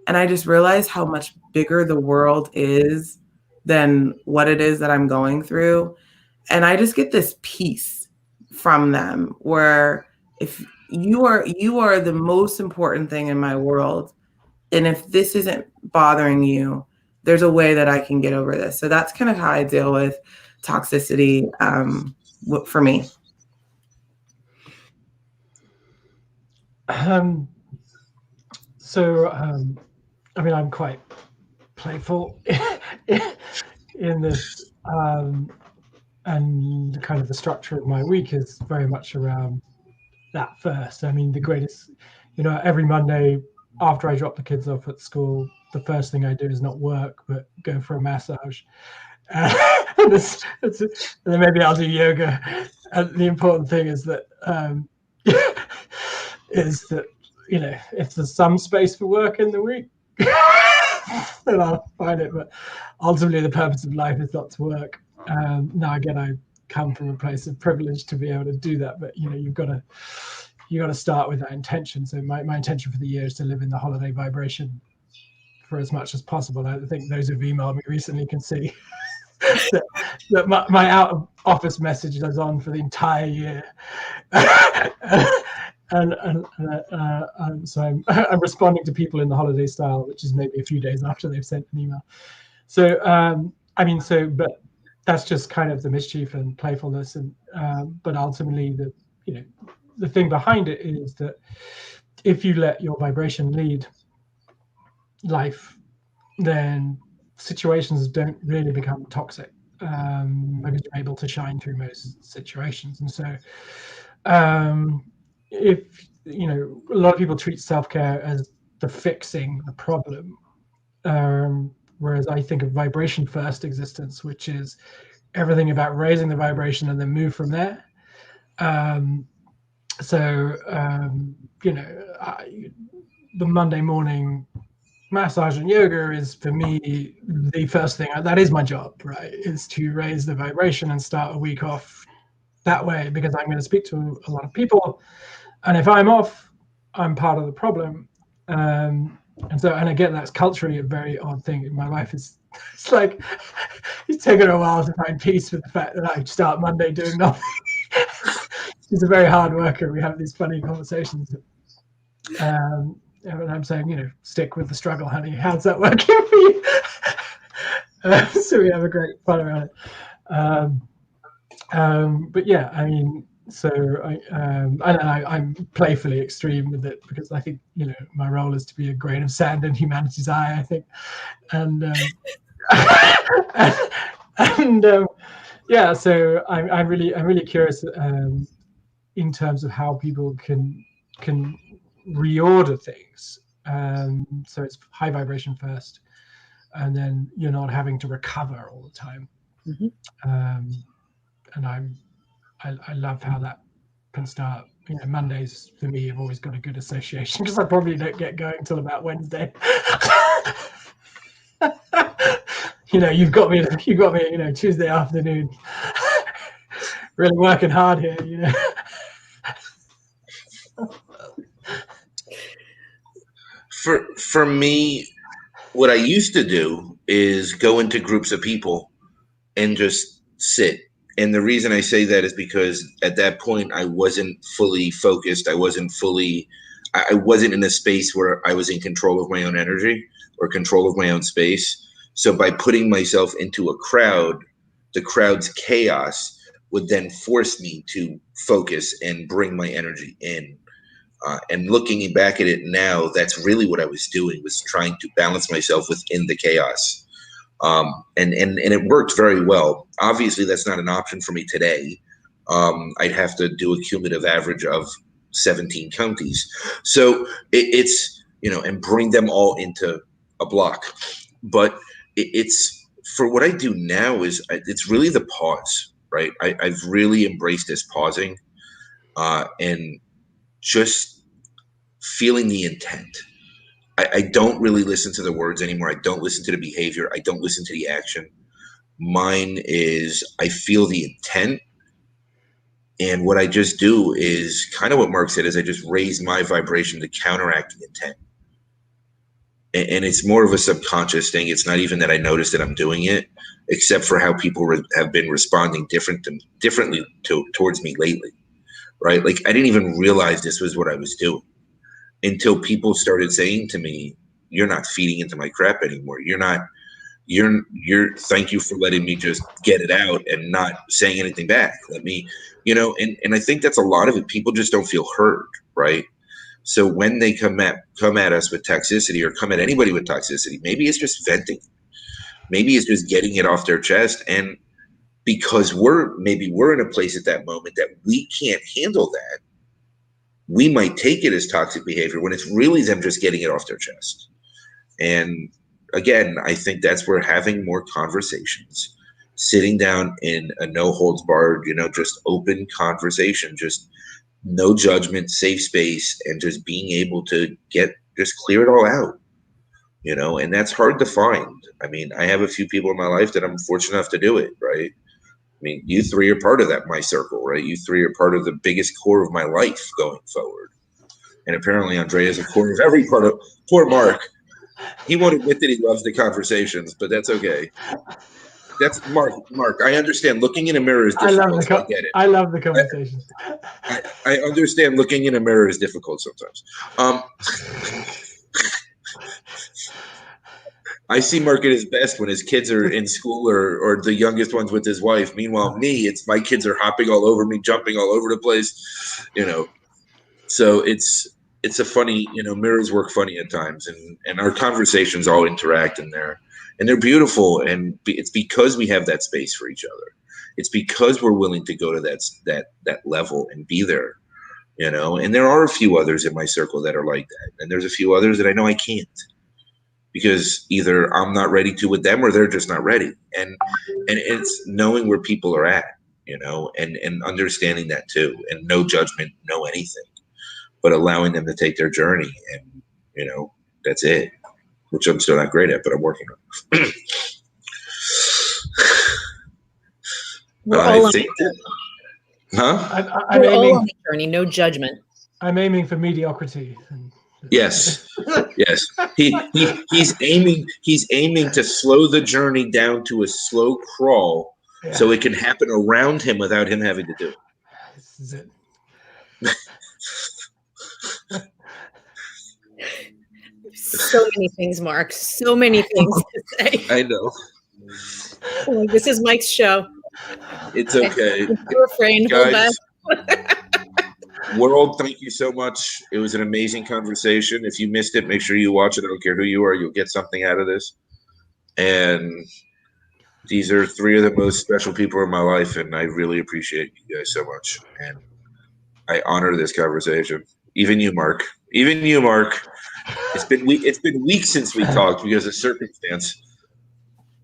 [SPEAKER 4] And I just realize how much bigger the world is than what it is that I'm going through. And I just get this peace from them where if you are the most important thing in my world. And if this isn't bothering you, there's a way that I can get over this. So that's kind of how I deal with toxicity for me.
[SPEAKER 2] I mean, I'm quite playful in this, and kind of the structure of my week is very much around that first. I mean, the greatest, every Monday after I drop the kids off at school, the first thing I do is not work, but go for a massage. And then maybe I'll do yoga. And the important thing is that, if there's some space for work in the week, then I'll find it. But ultimately, the purpose of life is not to work. Now, again, I come from a place of privilege to be able to do that. But you've got to start with that intention. So my intention for the year is to live in the holiday vibration for as much as possible. I think those who've emailed me recently can see that my out of office message is on for the entire year. So I'm responding to people in the holiday style, which is maybe a few days after they've sent an email. So but that's just kind of the mischief and playfulness, and but ultimately the thing behind it is that if you let your vibration lead life, then situations don't really become toxic because you're able to shine through most situations. And so if, you know, a lot of people treat self-care as the fixing the problem, whereas I think of vibration first existence, which is everything about raising the vibration and then move from there. You know, the Monday morning massage and yoga is, for me, the first thing. That is my job, right? Is to raise the vibration and start a week off that way, because I'm going to speak to a lot of people, and if I'm off, I'm part of the problem. And again, that's culturally a very odd thing. My wife is, it's like, it's taken her a while to find peace with the fact that I start Monday doing nothing. She's a very hard worker. We have these funny conversations. And I'm saying, you know, stick with the struggle, honey. How's that working for you? So we have a great fun around it. But yeah, I mean, so I'm playfully extreme with it, because I think, you know, my role is to be a grain of sand in humanity's eye, I think. And yeah, so I'm really curious in terms of how people can reorder things. So it's high vibration first, and then you're not having to recover all the time. And I love how that can start. You know, Mondays for me have always got a good association, because I probably don't get going till about Wednesday. You know, you've got me, you know, Tuesday afternoon, really working hard here, you know.
[SPEAKER 1] For me, what I used to do is go into groups of people and just sit. And the reason I say that is because at that point I wasn't fully focused. I wasn't in a space where I was in control of my own energy or control of my own space. So by putting myself into a crowd, the crowd's chaos would then force me to focus and bring my energy in. And looking back at it now, that's really what I was doing, was trying to balance myself within the chaos. And it worked very well. Obviously, that's not an option for me today. I'd have to do a cumulative average of 17 counties. So it's, you know, and bring them all into a block. But it's, for what I do now, is it's really the pause, right? I've really embraced this pausing and just feeling the intent. I don't really listen to the words anymore. I don't listen to the behavior. I don't listen to the action. Mine is, I feel the intent. And what I just do is kind of what Marc said, is I just raise my vibration to counteract the intent. And it's more of a subconscious thing. It's not even that I notice that I'm doing it, except for how people have been responding differently towards me lately, right? Like, I didn't even realize this was what I was doing until people started saying to me, "You're not feeding into my crap anymore. You're thank you for letting me just get it out and not saying anything back. Let me, you know," and I think that's a lot of it. People just don't feel heard, right? So when they come at us with toxicity, or come at anybody with toxicity, maybe it's just venting. Maybe it's just getting it off their chest. And because we're in a place at that moment that we can't handle that, we might take it as toxic behavior when it's really them just getting it off their chest. And again, I think that's where having more conversations, sitting down in a no holds barred, you know, just open conversation, just no judgment, safe space, and just being able to just clear it all out, you know. And that's hard to find. I mean, I have a few people in my life that I'm fortunate enough to do it, right? I mean, you three are part of that, my circle, right? You three are part of the biggest core of my life going forward. And apparently Andrea is a core of every part of, poor Marc. He won't admit that he loves the conversations, but that's okay. That's Marc, I understand looking in a mirror is difficult. I get it.
[SPEAKER 2] I love the conversations.
[SPEAKER 1] I understand looking in a mirror is difficult sometimes. I see Marc at his best when his kids are in school, or the youngest one's with his wife. Meanwhile, it's my kids are hopping all over me, jumping all over the place, you know. So it's a funny, you know, mirrors work funny at times, and our conversations all interact in there. and they're beautiful. And it's because we have that space for each other. It's because we're willing to go to that level and be there, you know. And there are a few others in my circle that are like that, and there's a few others that I know I can't, because either I'm not ready to with them or they're just not ready. And it's knowing where people are at, you know, and understanding that too, and no judgment, no anything, but allowing them to take their journey. And, you know, that's it, which I'm still not great at, but I'm working on.
[SPEAKER 3] We're all on
[SPEAKER 1] think that, huh?
[SPEAKER 2] I'm
[SPEAKER 3] We're all
[SPEAKER 2] aiming.
[SPEAKER 3] on the journey, no judgment.
[SPEAKER 2] I'm aiming for mediocrity.
[SPEAKER 1] Yes. Yes. He's aiming to slow the journey down to a slow crawl,
[SPEAKER 2] Yeah.
[SPEAKER 1] so it can happen around him without him having to do it.
[SPEAKER 2] This is it.
[SPEAKER 3] So many things, Mark. So many things to say.
[SPEAKER 1] I know.
[SPEAKER 3] Oh, this is Mike's show.
[SPEAKER 1] It's okay.
[SPEAKER 3] Refrain, hold back.
[SPEAKER 1] Guys, world, thank you so much. It was an amazing conversation. If you missed it, make sure you watch it. I don't care who you are. You'll get something out of this. And these are three of the most special people in my life, and I really appreciate you guys so much. And I honor this conversation. Even you, Mark. Even you, Mark. It's been weeks since we talked because of circumstance.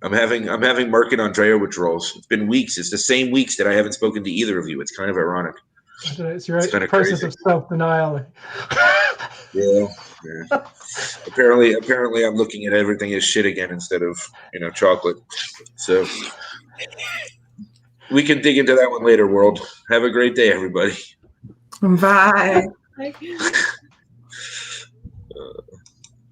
[SPEAKER 1] I'm having Mark and Andrea withdrawals. It's been weeks. It's the same weeks that I haven't spoken to either of you. It's kind of ironic.
[SPEAKER 2] It's your
[SPEAKER 1] It's kinda
[SPEAKER 2] process
[SPEAKER 1] crazy.
[SPEAKER 2] of self-denial.
[SPEAKER 1] Yeah. Apparently, I'm looking at everything as shit again instead of, you know, chocolate. So we can dig into that one later, world. Have a great day, everybody.
[SPEAKER 4] Bye.